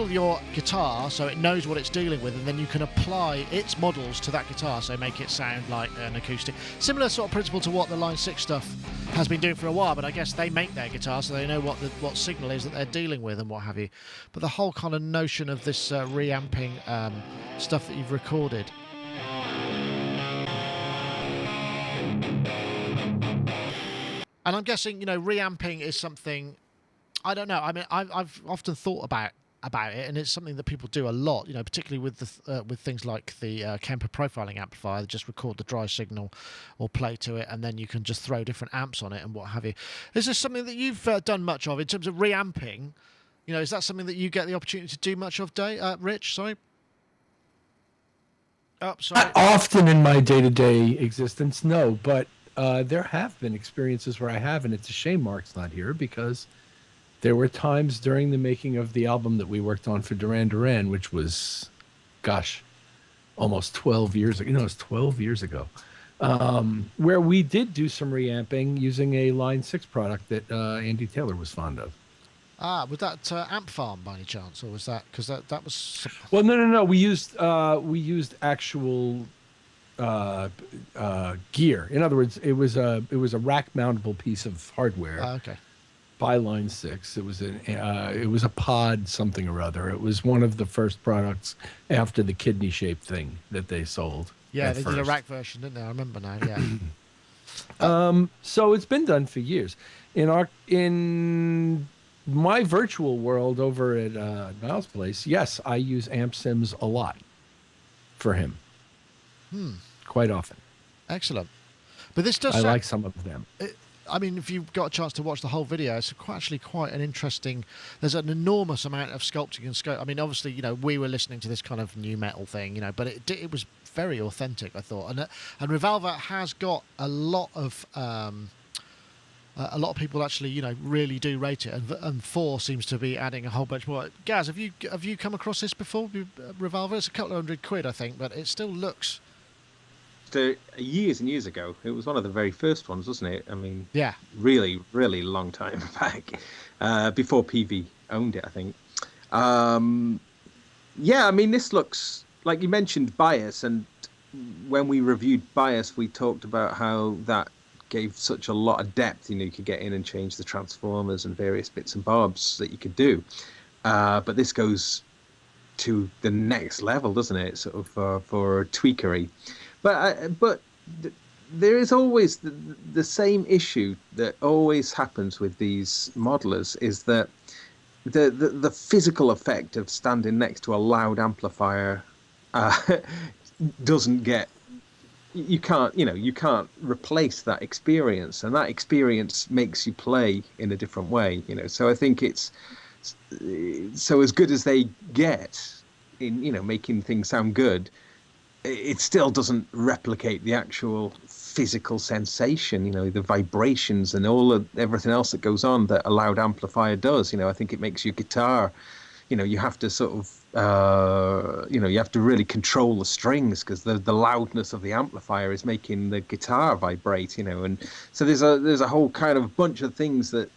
your guitar so it knows what it's dealing with, and then you can apply its models to that guitar, so make it sound like an acoustic. Similar sort of principle to what the Line 6 stuff has been doing for a while, but I guess they make their guitar so they know what signal is that they're dealing with and what have you. But the whole kind of notion of this reamping stuff that you've recorded. And I'm guessing, reamping is something, I don't know. I mean, I've often thought about it, and it's something that people do a lot. Particularly with things like the Kemper profiling amplifier. They just record the dry signal or play to it, and then you can just throw different amps on it and what have you. Is this something that you've done much of in terms of reamping? Is that something that you get the opportunity to do much of, Rich? Sorry. Oh, sorry. Not often in my day-to-day existence, no, but there have been experiences where I have, and it's a shame Mark's not here, because there were times during the making of the album that we worked on for Duran Duran, which was, gosh, almost 12 years ago. It was 12 years ago, where we did do some reamping using a Line 6 product that Andy Taylor was fond of. Was that Amp Farm by any chance, or was that because that was? Well, no. We used actual gear. In other words, it was a rack mountable piece of hardware. Okay. By Line 6. It was a pod something or other. It was one of the first products after the kidney shaped thing that they sold. Yeah, they did a rack version, didn't they? I remember now. Yeah. So it's been done for years. In my virtual world over at Niall's place, yes, I use amp sims a lot for him. Quite often. Excellent. But this does. I like some of them. I mean, if you've got a chance to watch the whole video, it's actually quite an interesting. There's an enormous amount of sculpting and scope. I mean, obviously, we were listening to this kind of new metal thing, but it was very authentic, I thought. And Revolver has got a lot of people actually, really do rate it, and 4 seems to be adding a whole bunch more. Gaz, have you come across this before? Revolver, it's a couple of £100, I think, but it still looks. So years and years ago, it was one of the very first ones, wasn't it? I mean, yeah, really, really long time back, before PV owned it, I think. Yeah, I mean, this looks like you mentioned BIOS, and when we reviewed BIOS, we talked about how that gave such a lot of depth. You could get in and change the transformers and various bits and bobs that you could do. But this goes to the next level, doesn't it? Sort of for tweakery. But there is always the same issue that always happens with these modelers, is that the physical effect of standing next to a loud amplifier doesn't get. You can't replace that experience, and that experience makes you play in a different way. So I think it's so as good as they get in making things sound good, it still doesn't replicate the actual physical sensation, the vibrations and everything else that goes on that a loud amplifier does. I think it makes your guitar, you have to sort of, you have to really control the strings, because the loudness of the amplifier is making the guitar vibrate, and so there's a whole kind of bunch of things that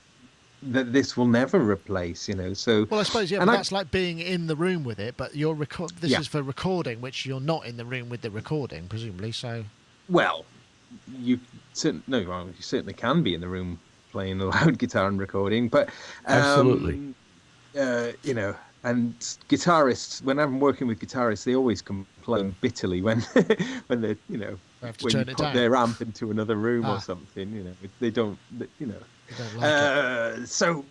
this will never replace, So well, I suppose but that's like being in the room with it, but you're This is for recording, which you're not in the room with the recording, presumably. So, well, you certainly can be in the room playing a loud guitar and recording, but absolutely, and guitarists, when I'm working with guitarists, they always complain bitterly when when they when you put their amp into another room or something. They don't like so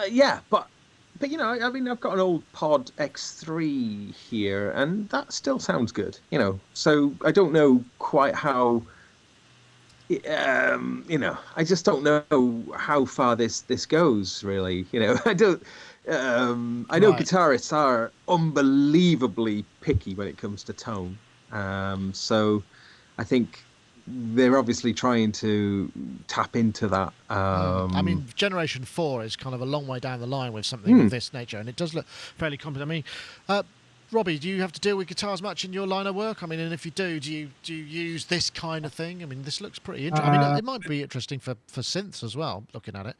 yeah, but I mean, I've got an old Pod X3 here, and that still sounds good. So I don't know quite how I just don't know how far this goes. Really, I don't. I know Right. guitarists are unbelievably picky when it comes to tone. So I think they're obviously trying to tap into that. I mean, Generation 4 is kind of a long way down the line with something Hmm. of this nature, and it does look fairly competent. I mean, Robbie, do you have to deal with guitars much in your line of work? I mean, and if you do you use this kind of thing? I mean, this looks pretty interesting. I mean, Uh, it might be interesting for synths as well, looking at it.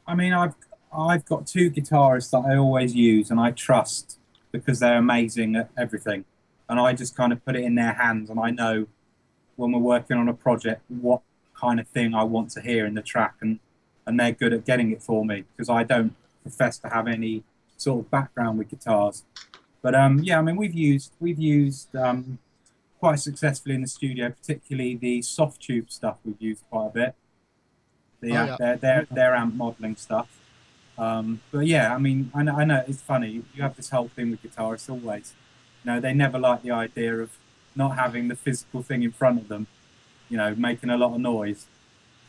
I mean, I've got two guitarists that I always use and I trust because they're amazing at everything, and I just kind of put it in their hands, and I know when we're working on a project what kind of thing I want to hear in the track, and they're good at getting it for me because I don't profess to have any sort of background with guitars. But yeah, I mean, we've used quite successfully in the studio, particularly the soft tube stuff. We've used quite a bit. Oh The yeah. their amp modeling stuff. But yeah, I mean, I know it's funny. You have this whole thing with guitarists always. They never like the idea of not having the physical thing in front of them. Making a lot of noise.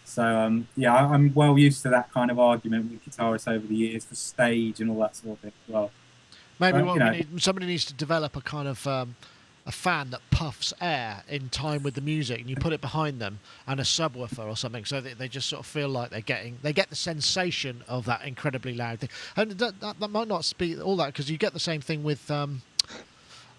So yeah, I'm well used to that kind of argument with guitarists over the years for stage and all that sort of thing as well. Maybe But what we need, somebody needs to develop a kind of a fan that puffs air in time with the music, and you put it behind them, and a subwoofer or something, so that they just sort of feel like they get the sensation of that incredibly loud thing. And that might not be all that, because you get the same thing with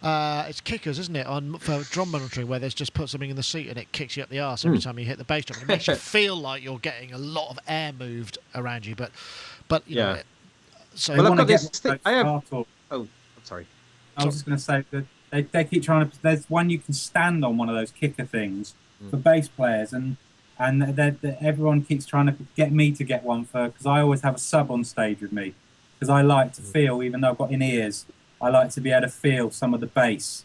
it's kickers, isn't it, on for drum monitoring, where there's just put something in the seat and it kicks you up the arse every time you hit the bass drum. It makes you feel like you're getting a lot of air moved around you, but Yeah. so they Well, I've want to got get this thing. I have. start. Oh, I'm sorry. I was just going to say that they keep trying to. There's one you can stand on, one of those kicker things for bass players, and everyone keeps trying to get me to get one because I always have a sub on stage with me because I like to feel, even though I've got in ears, I like to be able to feel some of the bass.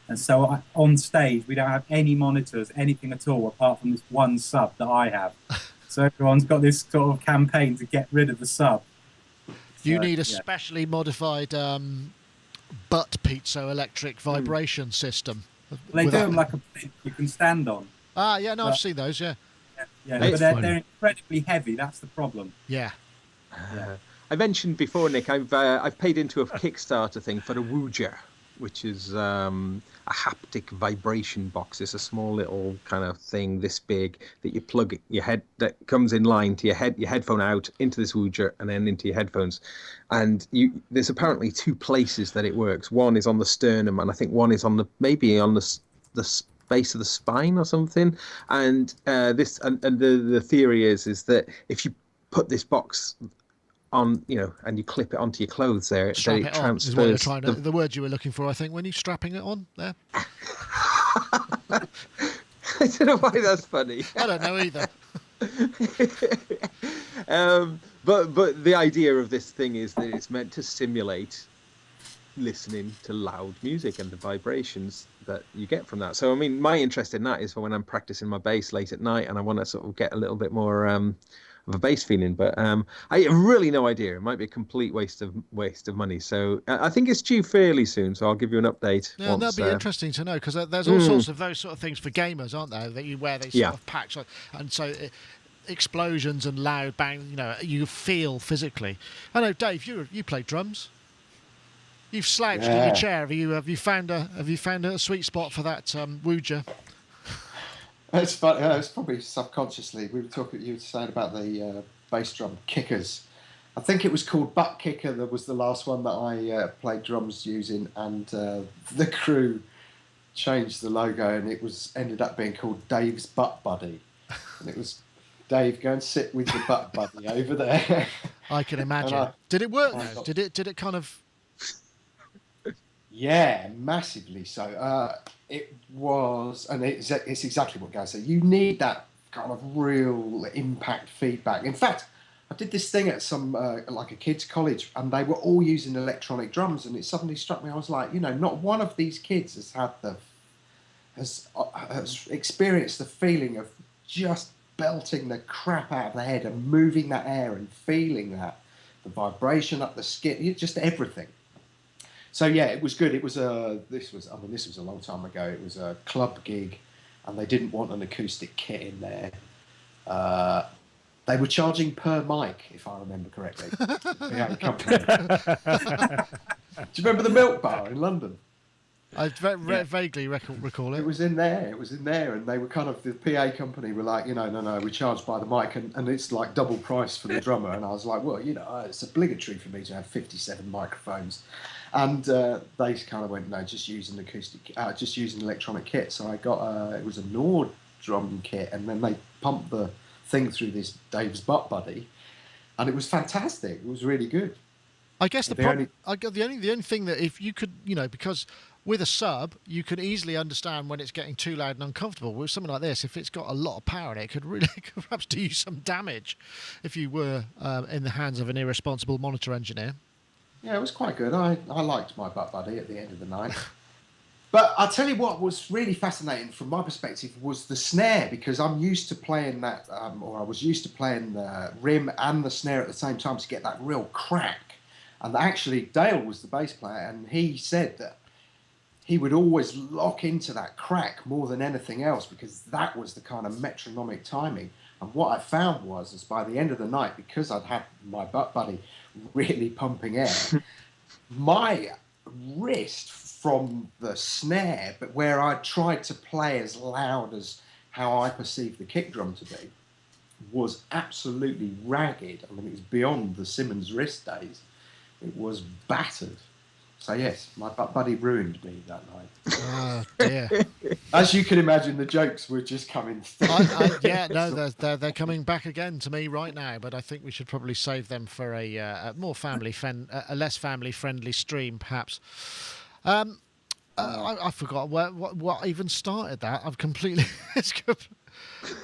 And so on stage, we don't have any monitors, anything at all, apart from this one sub that I have. So everyone's got this sort of campaign to get rid of the sub. you So, need a yeah. specially modified butt piezo electric vibration system. Well, they do them like a plinth you can stand on. Yeah, no, I've But- seen those. Yeah, Yeah, That's but they're, funny. they're incredibly heavy. That's the problem. yeah. I mentioned before, Nick, I've paid into a Kickstarter thing for a Wooja, which is a haptic vibration box. It's a small little kind of thing this big that you plug your head that comes in line to your headphone out into this Wooja and then into your headphones. And there's apparently two places that it works. One is on the sternum, and I think one is maybe on the base of the spine or something. And the theory is that if you put this box on, and you clip it onto your clothes there, Strap that it on is what you're transfers trying to. The word you were looking for, I think, when you strapping it on there. I don't know why that's funny. I don't know either. But the idea of this thing is that it's meant to simulate listening to loud music and the vibrations that you get from that. So I mean, my interest in that is for when I'm practicing my bass late at night and I want to sort of get a little bit more of a bass feeling. But I have really no idea. It might be a complete waste of money. So I think it's due fairly soon. So I'll give you an update. Yeah, once, that'd be interesting to know, because there's all sorts of those sort of things for gamers, aren't there? That you wear these sort of packs, and so explosions and loud bang. You feel physically. I know, Dave. You play drums. You've slouched in your Yeah. chair. Have you found a sweet spot for that Wooja? It's funny. It's probably subconsciously. You were saying about the bass drum kickers. I think it was called Butt Kicker. That was the last one that I played drums using, and the crew changed the logo, and it ended up being called Dave's Butt Buddy, and it was Dave, go and sit with your butt buddy over there. I can imagine. I- Did it work I though? thought- Did it kind of? Yeah, massively so. It was, and it's exactly what Gaz said. You need that kind of real impact feedback. In fact, I did this thing at some like a kids' college, and they were all using electronic drums, and it suddenly struck me. I was like, not one of these kids has experienced the feeling of just belting the crap out of the head and moving that air and feeling the vibration up the skin, just everything. So yeah, it was good. It was this was a long time ago. It was a club gig, and they didn't want an acoustic kit in there. They were charging per mic, if I remember correctly. PA company. Do you remember the Milk Bar in London? I vaguely recall it. It was in there. It was in there, and they were kind of, the PA company were like, no, we charge by the mic, and it's like double price for the drummer. And I was like, well, it's obligatory for me to have 57 microphones, and they kind of went, no, just use an just use an electronic kit. So I got it was a Nord drum kit, and then they pumped the thing through this Dave's Butt Buddy, and it was fantastic. It was really good. I guess the only thing that if you could, because with a sub, you could easily understand when it's getting too loud and uncomfortable. With something like this, if it's got a lot of power in it, it could really perhaps do you some damage if you were in the hands of an irresponsible monitor engineer. Yeah, it was quite good. I liked my Butt Buddy at the end of the night. But I'll tell you what was really fascinating from my perspective was the snare, because I'm used to playing that, or I was used to playing the rim and the snare at the same time to get that real crack. And actually, Dale was the bass player, and he said that he would always lock into that crack more than anything else because that was the kind of metronomic timing. And what I found was by the end of the night, because I'd had my Butt Buddy really pumping air, my wrist from the snare, but where I tried to play as loud as how I perceived the kick drum to be, was absolutely ragged. I mean, it was beyond the Simmons wrist days. It was battered. So yes, my Butt Buddy ruined me that night. Oh dear! As you can imagine, the jokes were just coming. They're coming back again to me right now. But I think we should probably save them for a more a less family friendly stream, perhaps. I forgot what even started that. I've completely.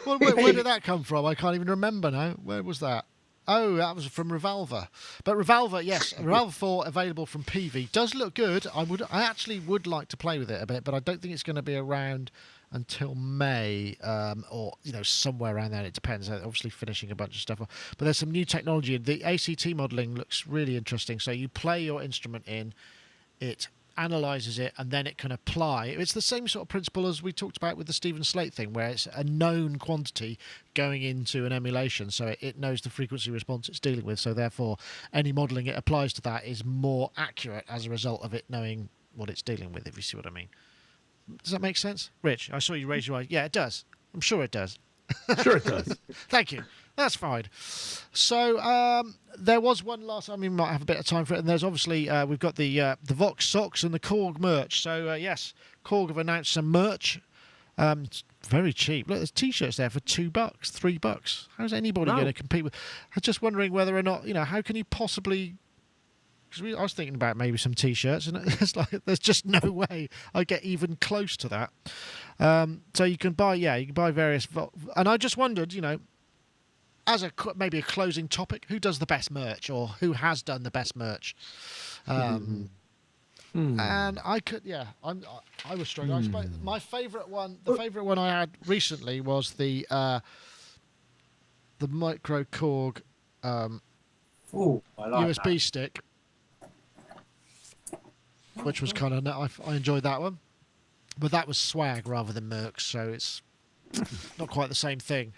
Where did that come from? I can't even remember now. Where was that? Oh, that was from Revolver. But Revolver, yes, Revolver 4 available from PV does look good. I actually would like to play with it a bit, but I don't think it's going to be around until May, or somewhere around there. It depends. Obviously, finishing a bunch of stuff. But there's some new technology. The ACT modelling looks really interesting. So you play your instrument in, it analyzes it, and then it can apply. It's the same sort of principle as we talked about with the Stephen Slate thing, where it's a known quantity going into an emulation, so it knows the frequency response it's dealing with, so therefore any modelling it applies to that is more accurate as a result of it knowing what it's dealing with, if you see what I mean. Does that make sense? Rich, I saw you raise your eye. Yeah, it does. I'm sure it does. Sure it does. Thank you. That's fine. So there was one last. I mean, we might have a bit of time for it. And there's obviously we've got the Vox socks and the Korg merch. So yes, Korg have announced some merch. It's very cheap. Look, there's T-shirts there for $2, $3. How's anybody going to compete with? I'm just wondering whether or not how can you possibly? Because I was thinking about maybe some T-shirts, and it's like there's just no way I get even close to that. So you can buy various, and I just wondered, as maybe a closing topic, who does the best merch, or who has done the best merch? And I could, I was struggling. I suppose my favourite one, the favourite one I had recently was the Micro Korg I like USB that. stick, which was kind of I enjoyed that one, but that was swag rather than merch, so it's not quite the same thing.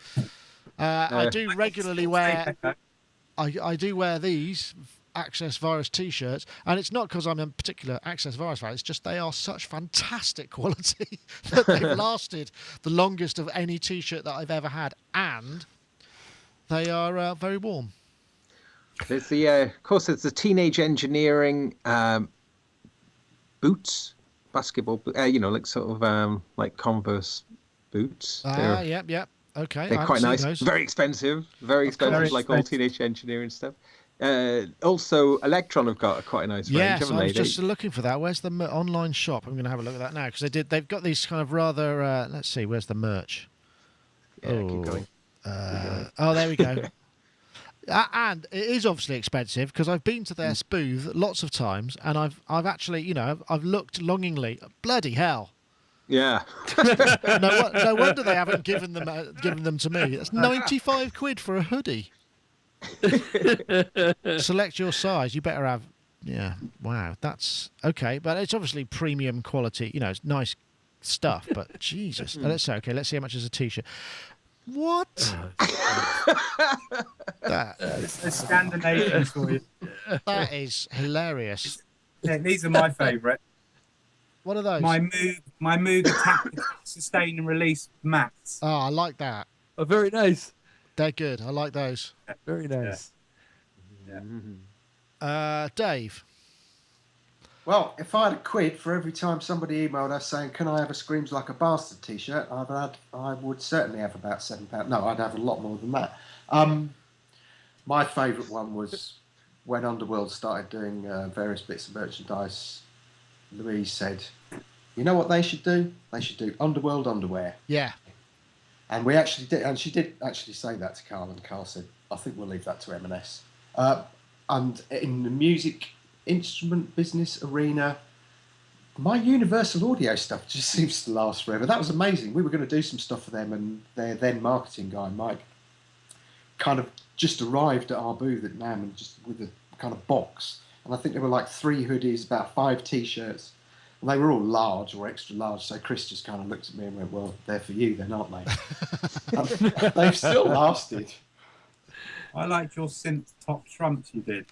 I do regularly wear. I do wear these Access Virus T-shirts, and it's not because I'm a particular Access Virus fan. It's just they are such fantastic quality that they've lasted the longest of any T-shirt that I've ever had, and they are very warm. There's of course, there's the Teenage Engineering boots, basketball, like sort of like Converse boots. Yep. Okay, they're quite nice. Those. Very expensive, like all Teenage Engineering stuff. Also, Electron have got quite a nice range, yes, haven't I they? was just looking for that. Where's the online shop? I'm going to have a look at that now because they've got these kind of rather. Let's see, where's the merch? Yeah, keep going. Oh, there we go. And it is obviously expensive because I've been to their booth lots of times, and I've actually I've looked longingly. Bloody hell! Yeah. No wonder they haven't given them to me. That's £95 for a hoodie. Select your size. You better have. Yeah. Wow. That's okay, but it's obviously premium quality. It's nice, stuff, but Jesus. Let's say, okay, let's see how much is a T-shirt. What? It's a Scandinavian for you. That is hilarious. Yeah, these are my favourite. What are those? My Moog Attack Sustain and Release mats. Oh, I like that. Oh, very nice. They're good. I like those. Very nice. Yeah. Dave. Well, if I had a quid for every time somebody emailed us saying, "Can I have a Screams Like a Bastard T-shirt?" I would certainly have about £7. No, I'd have a lot more than that. My favourite one was when Underworld started doing various bits of merchandise. Louise said, "You know what they should do? They should do Underworld underwear." Yeah. And we actually did, and she did actually say that to Carl, and Carl said, "I think we'll leave that to M&S." And in the music instrument business arena, my Universal Audio stuff just seems to last forever. That was amazing. We were going to do some stuff for them, and their then marketing guy, Mike, kind of just arrived at our booth at NAMM and just with a kind of box. And I think there were like 3 hoodies, about 5 T-shirts. And they were all large or extra large. So Chris just kind of looked at me and went, "Well, they're for you then, aren't they?" And they've still lasted. I liked your synth top trumps you did.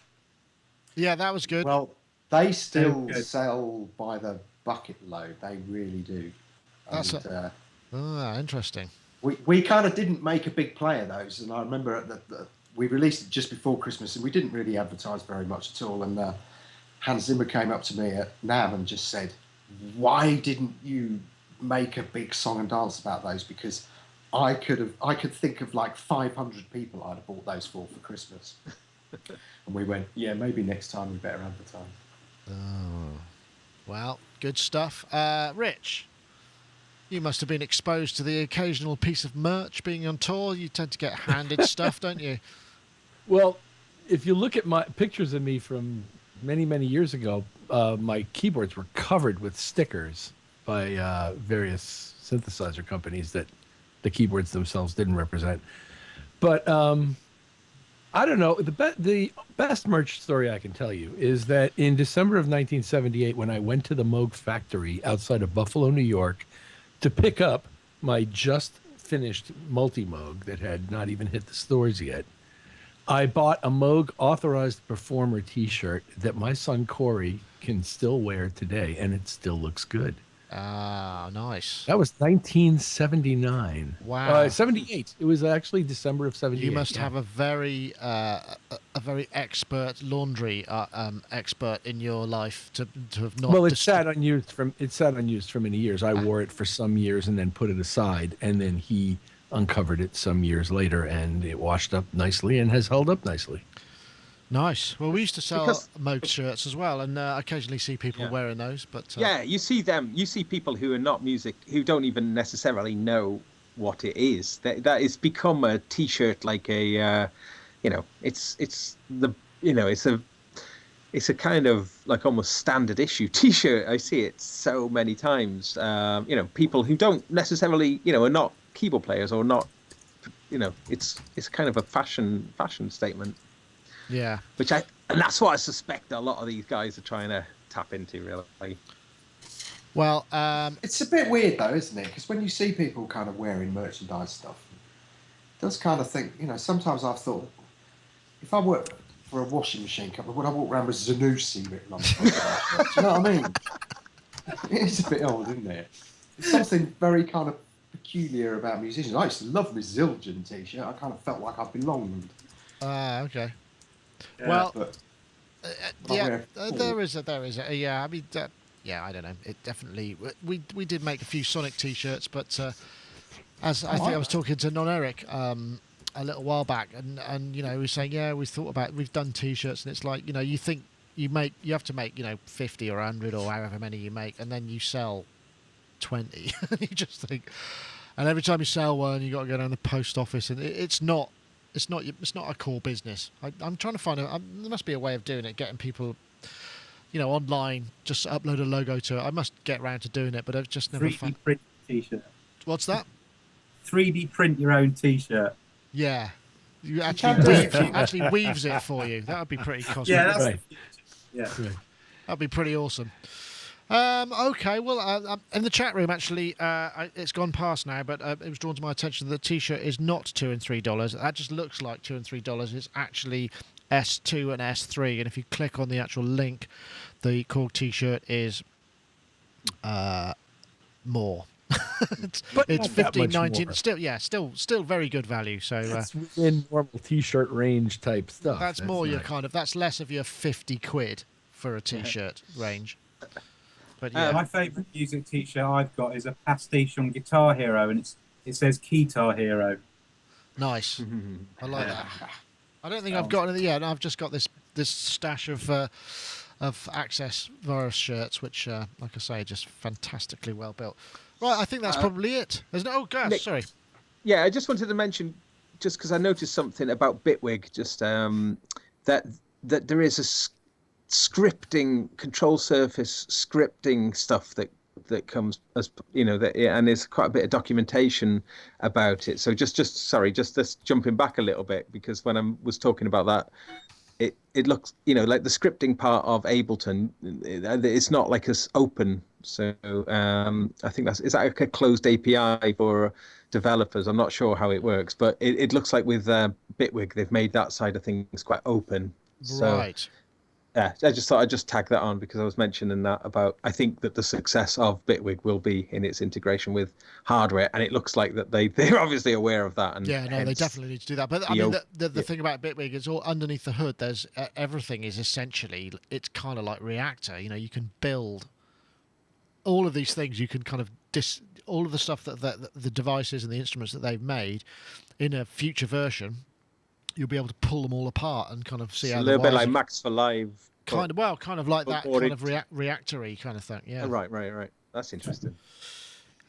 Yeah, that was good. Well, they still Good. sell by the bucket load. They really do. That's And, interesting. we kind of didn't make a big play of those. And I remember we released it just before Christmas, and we didn't really advertise very much at all. And Hans Zimmer came up to me at NAMM and just said, "Why didn't you make a big song and dance about those? Because I could think of like 500 people I'd have bought those for Christmas." And we went, "Yeah, maybe next time we better advertise." Oh, well, good stuff. Rich, you must have been exposed to the occasional piece of merch being on tour. You tend to get handed stuff, don't you? Well, if you look at my pictures of me from many, many years ago, my keyboards were covered with stickers by various synthesizer companies that the keyboards themselves didn't represent. But I don't know. The best merch story I can tell you is that in December of 1978, when I went to the Moog factory outside of Buffalo, New York, to pick up my just finished multi-Moog that had not even hit the stores yet, I bought a Moog authorized performer T-shirt that my son Corey can still wear today, and it still looks good. Ah, nice. That was 1979. Wow. 78. It was actually December of 78. You must have a very expert laundry expert in your life to have not. Well, it sat unused for many years. I wore it for some years and then put it aside, and then he uncovered it some years later, and it washed up nicely and has held up nicely. Nice. Well, we used to sell Because- Moog shirts as well, and I occasionally see people wearing those. But Yeah, you see them. You see people who are not music, who don't even necessarily know what it is. That it's become a T-shirt, like a, it's a kind of like almost standard issue T-shirt. I see it so many times. People who don't necessarily, are not keyboard players or not, it's kind of a fashion statement. yeah. And that's what I suspect a lot of these guys are trying to tap into, really. Well, It's a bit weird though, isn't it? Because when you see people kind of wearing merchandise stuff, it does kind of think, sometimes I've thought, if I worked for a washing machine company, would I walk around with Zanussi written on the front? Do you know what I mean? It's a bit old, isn't it? There's something very kind of peculiar about musicians. I used to love my Zildjian T-shirt. I kind of felt like I belonged. okay. Yeah, Well, But yeah, wear there is a. Yeah, I mean, I don't know. It definitely. We did make a few Sonic T-shirts, but as I think I was talking to Non-Eric a little while back, and he was saying, we've done T-shirts, and it's like, you think you have to make 50 or 100 or however many you make, and then you sell 20. You just think, and every time you sell one, you got to go down to the post office, and it's not a core business. I'm trying to find there must be a way of doing it, getting people, online, just upload a logo to it. I must get around to doing it, but I've just never 3D found. print T-shirt. What's that? 3D print your own T-shirt. Yeah, you can actually weaves it for you. That would be pretty cosmic. Yeah, that's Right. the future. Yeah. Right. That'd be pretty awesome. Okay, well, in the chat room, actually, it's gone past now, but it was drawn to my attention that the T-shirt is not $2 and $3. That just looks like $2 and $3. It's actually S2 and S3, and if you click on the actual link, the Korg T-shirt is more. it's But it's not that 15, much 19. more. Still very good value. So That's within normal T-shirt range type stuff. that's more your not- kind of that's less of your 50 quid for a T-shirt range. But yeah, My favourite music T-shirt I've got is a pastiche on Guitar Hero, and it says Guitar Hero. nice. I like that. I don't think I've Sounds- got anything yet. I've just got this stash of Access Virus shirts, which, like I say, just fantastically well built. Right, I think that's probably it. There's no. Oh, Gaz, Nick. sorry. Yeah, I just wanted to mention, just because I noticed something about Bitwig, just that there is a scripting control surface scripting stuff that comes as that, and there's quite a bit of documentation about it. So just this jumping back a little bit, because when I was talking about that, it looks like the scripting part of Ableton, it's not like as open. So I think is that like a closed API for developers? I'm not sure how it works, but it looks like with Bitwig they've made that side of things quite open. So, Right. yeah, I just thought I'd just tag that on, because I was mentioning that about, I think that the success of Bitwig will be in its integration with hardware, and it looks like that they're obviously aware of that. And Yeah, no, they hence definitely need to do that. But I the mean, op- the thing about Bitwig is all underneath the hood. There's everything is essentially, it's kind of like Reactor. You can build all of these things. You can kind of all of the stuff that the devices and the instruments that they've made in a future version. You'll be able to pull them all apart and kind of see it's how a the little bit wires like Max for Live. kind of like that or kind it- of reactory kind of thing. Yeah. Right. That's interesting.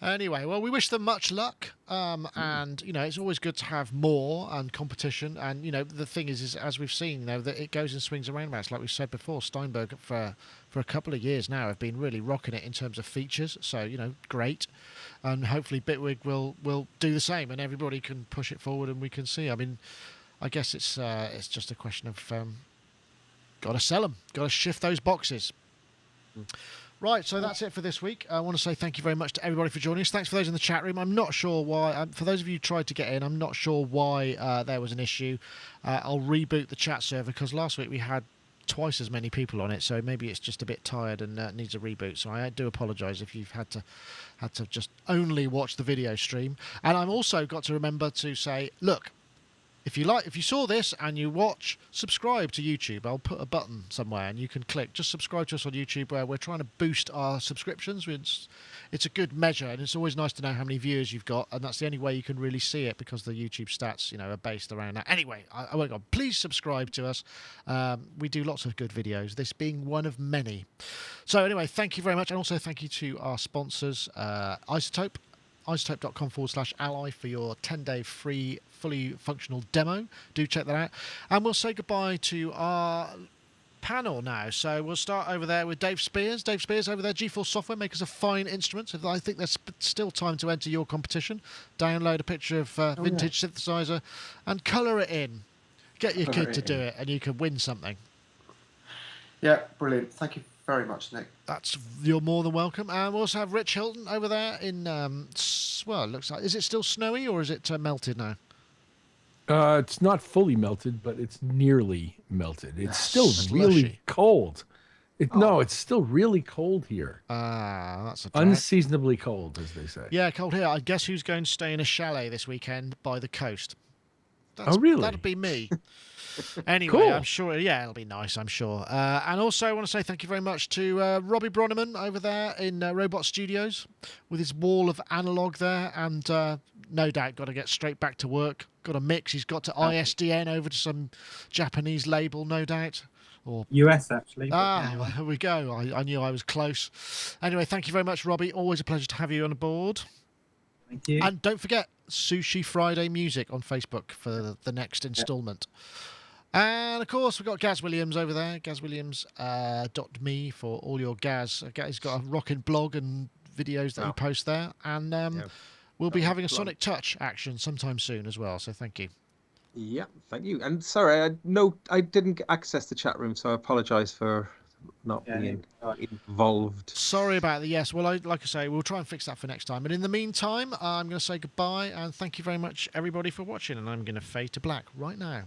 Anyway, well, we wish them much luck, and it's always good to have more and competition. And the thing is as we've seen, that it goes in swings and roundabouts. Like we said before, Steinberg for a couple of years now have been really rocking it in terms of features. So great, and hopefully Bitwig will do the same, and everybody can push it forward, and we can see. I mean, I guess it's just a question of got to sell them, got to shift those boxes. Right, so that's it for this week. I want to say thank you very much to everybody for joining us. Thanks for those in the chat room. I'm not sure why, for those of you who tried to get in, I'm not sure why there was an issue. I'll reboot the chat server, because last week we had twice as many people on it, so maybe it's just a bit tired and needs a reboot. So I do apologise if you've had to just only watch the video stream. And I've also got to remember to say, look, if you saw this and you watch, subscribe to YouTube. I'll put a button somewhere and you can click. Just subscribe to us on YouTube, where we're trying to boost our subscriptions. It's a good measure, and it's always nice to know how many viewers you've got, and that's the only way you can really see it, because the YouTube stats, are based around that. Anyway, I won't go on. Please subscribe to us. We do lots of good videos, this being one of many. So anyway, thank you very much, and also thank you to our sponsors, Isotope. isotope.com/ally for your 10-day free fully functional demo. Do check that out, and we'll say goodbye to our panel now. So we'll start over there with Dave Spears. Dave Spears over there, G4 Software, makers of fine instruments. I think there's still time to enter your competition. Download a picture of vintage synthesizer and colour it in. Get your kid to do it, and you can win something. Yeah, brilliant. Thank you very much, Nick. You're more than welcome. And we also have Rich Hilton over there in it looks like, is it still snowy or is it melted now? It's not fully melted, but it's nearly melted. It's still Slushy. really cold. No, it's still really cold here. That's a drag. Unseasonably cold, as they say. Yeah, cold here. I guess who's going to stay in a chalet this weekend by the coast? Oh, really? That'd be me. Anyway, Cool. I'm sure, it'll be nice, I'm sure. And also, I want to say thank you very much to Robbie Bronneman over there in Robot Studios with his wall of analog there, and no doubt got to get straight back to work. Got a mix. He's got to ISDN over to some Japanese label, no doubt. Or US, actually. but anyway. well, here we go. I knew I was close. Anyway, thank you very much, Robbie. Always a pleasure to have you on board. Thank you. And don't forget, Sushi Friday Music on Facebook for the next instalment. And of course, we've got Gaz Williams over there, gazwilliams.me for all your Gaz. He's got a rocking blog and videos that he posts there. And we'll be having a Sonic Touch action sometime soon as well. So thank you. Yeah, thank you. And sorry, I didn't access the chat room, so I apologise for not Yeah, being right. involved. Sorry about the yes. Well, like I say, we'll try and fix that for next time. But in the meantime, I'm going to say goodbye and thank you very much, everybody, for watching. And I'm going to fade to black right now.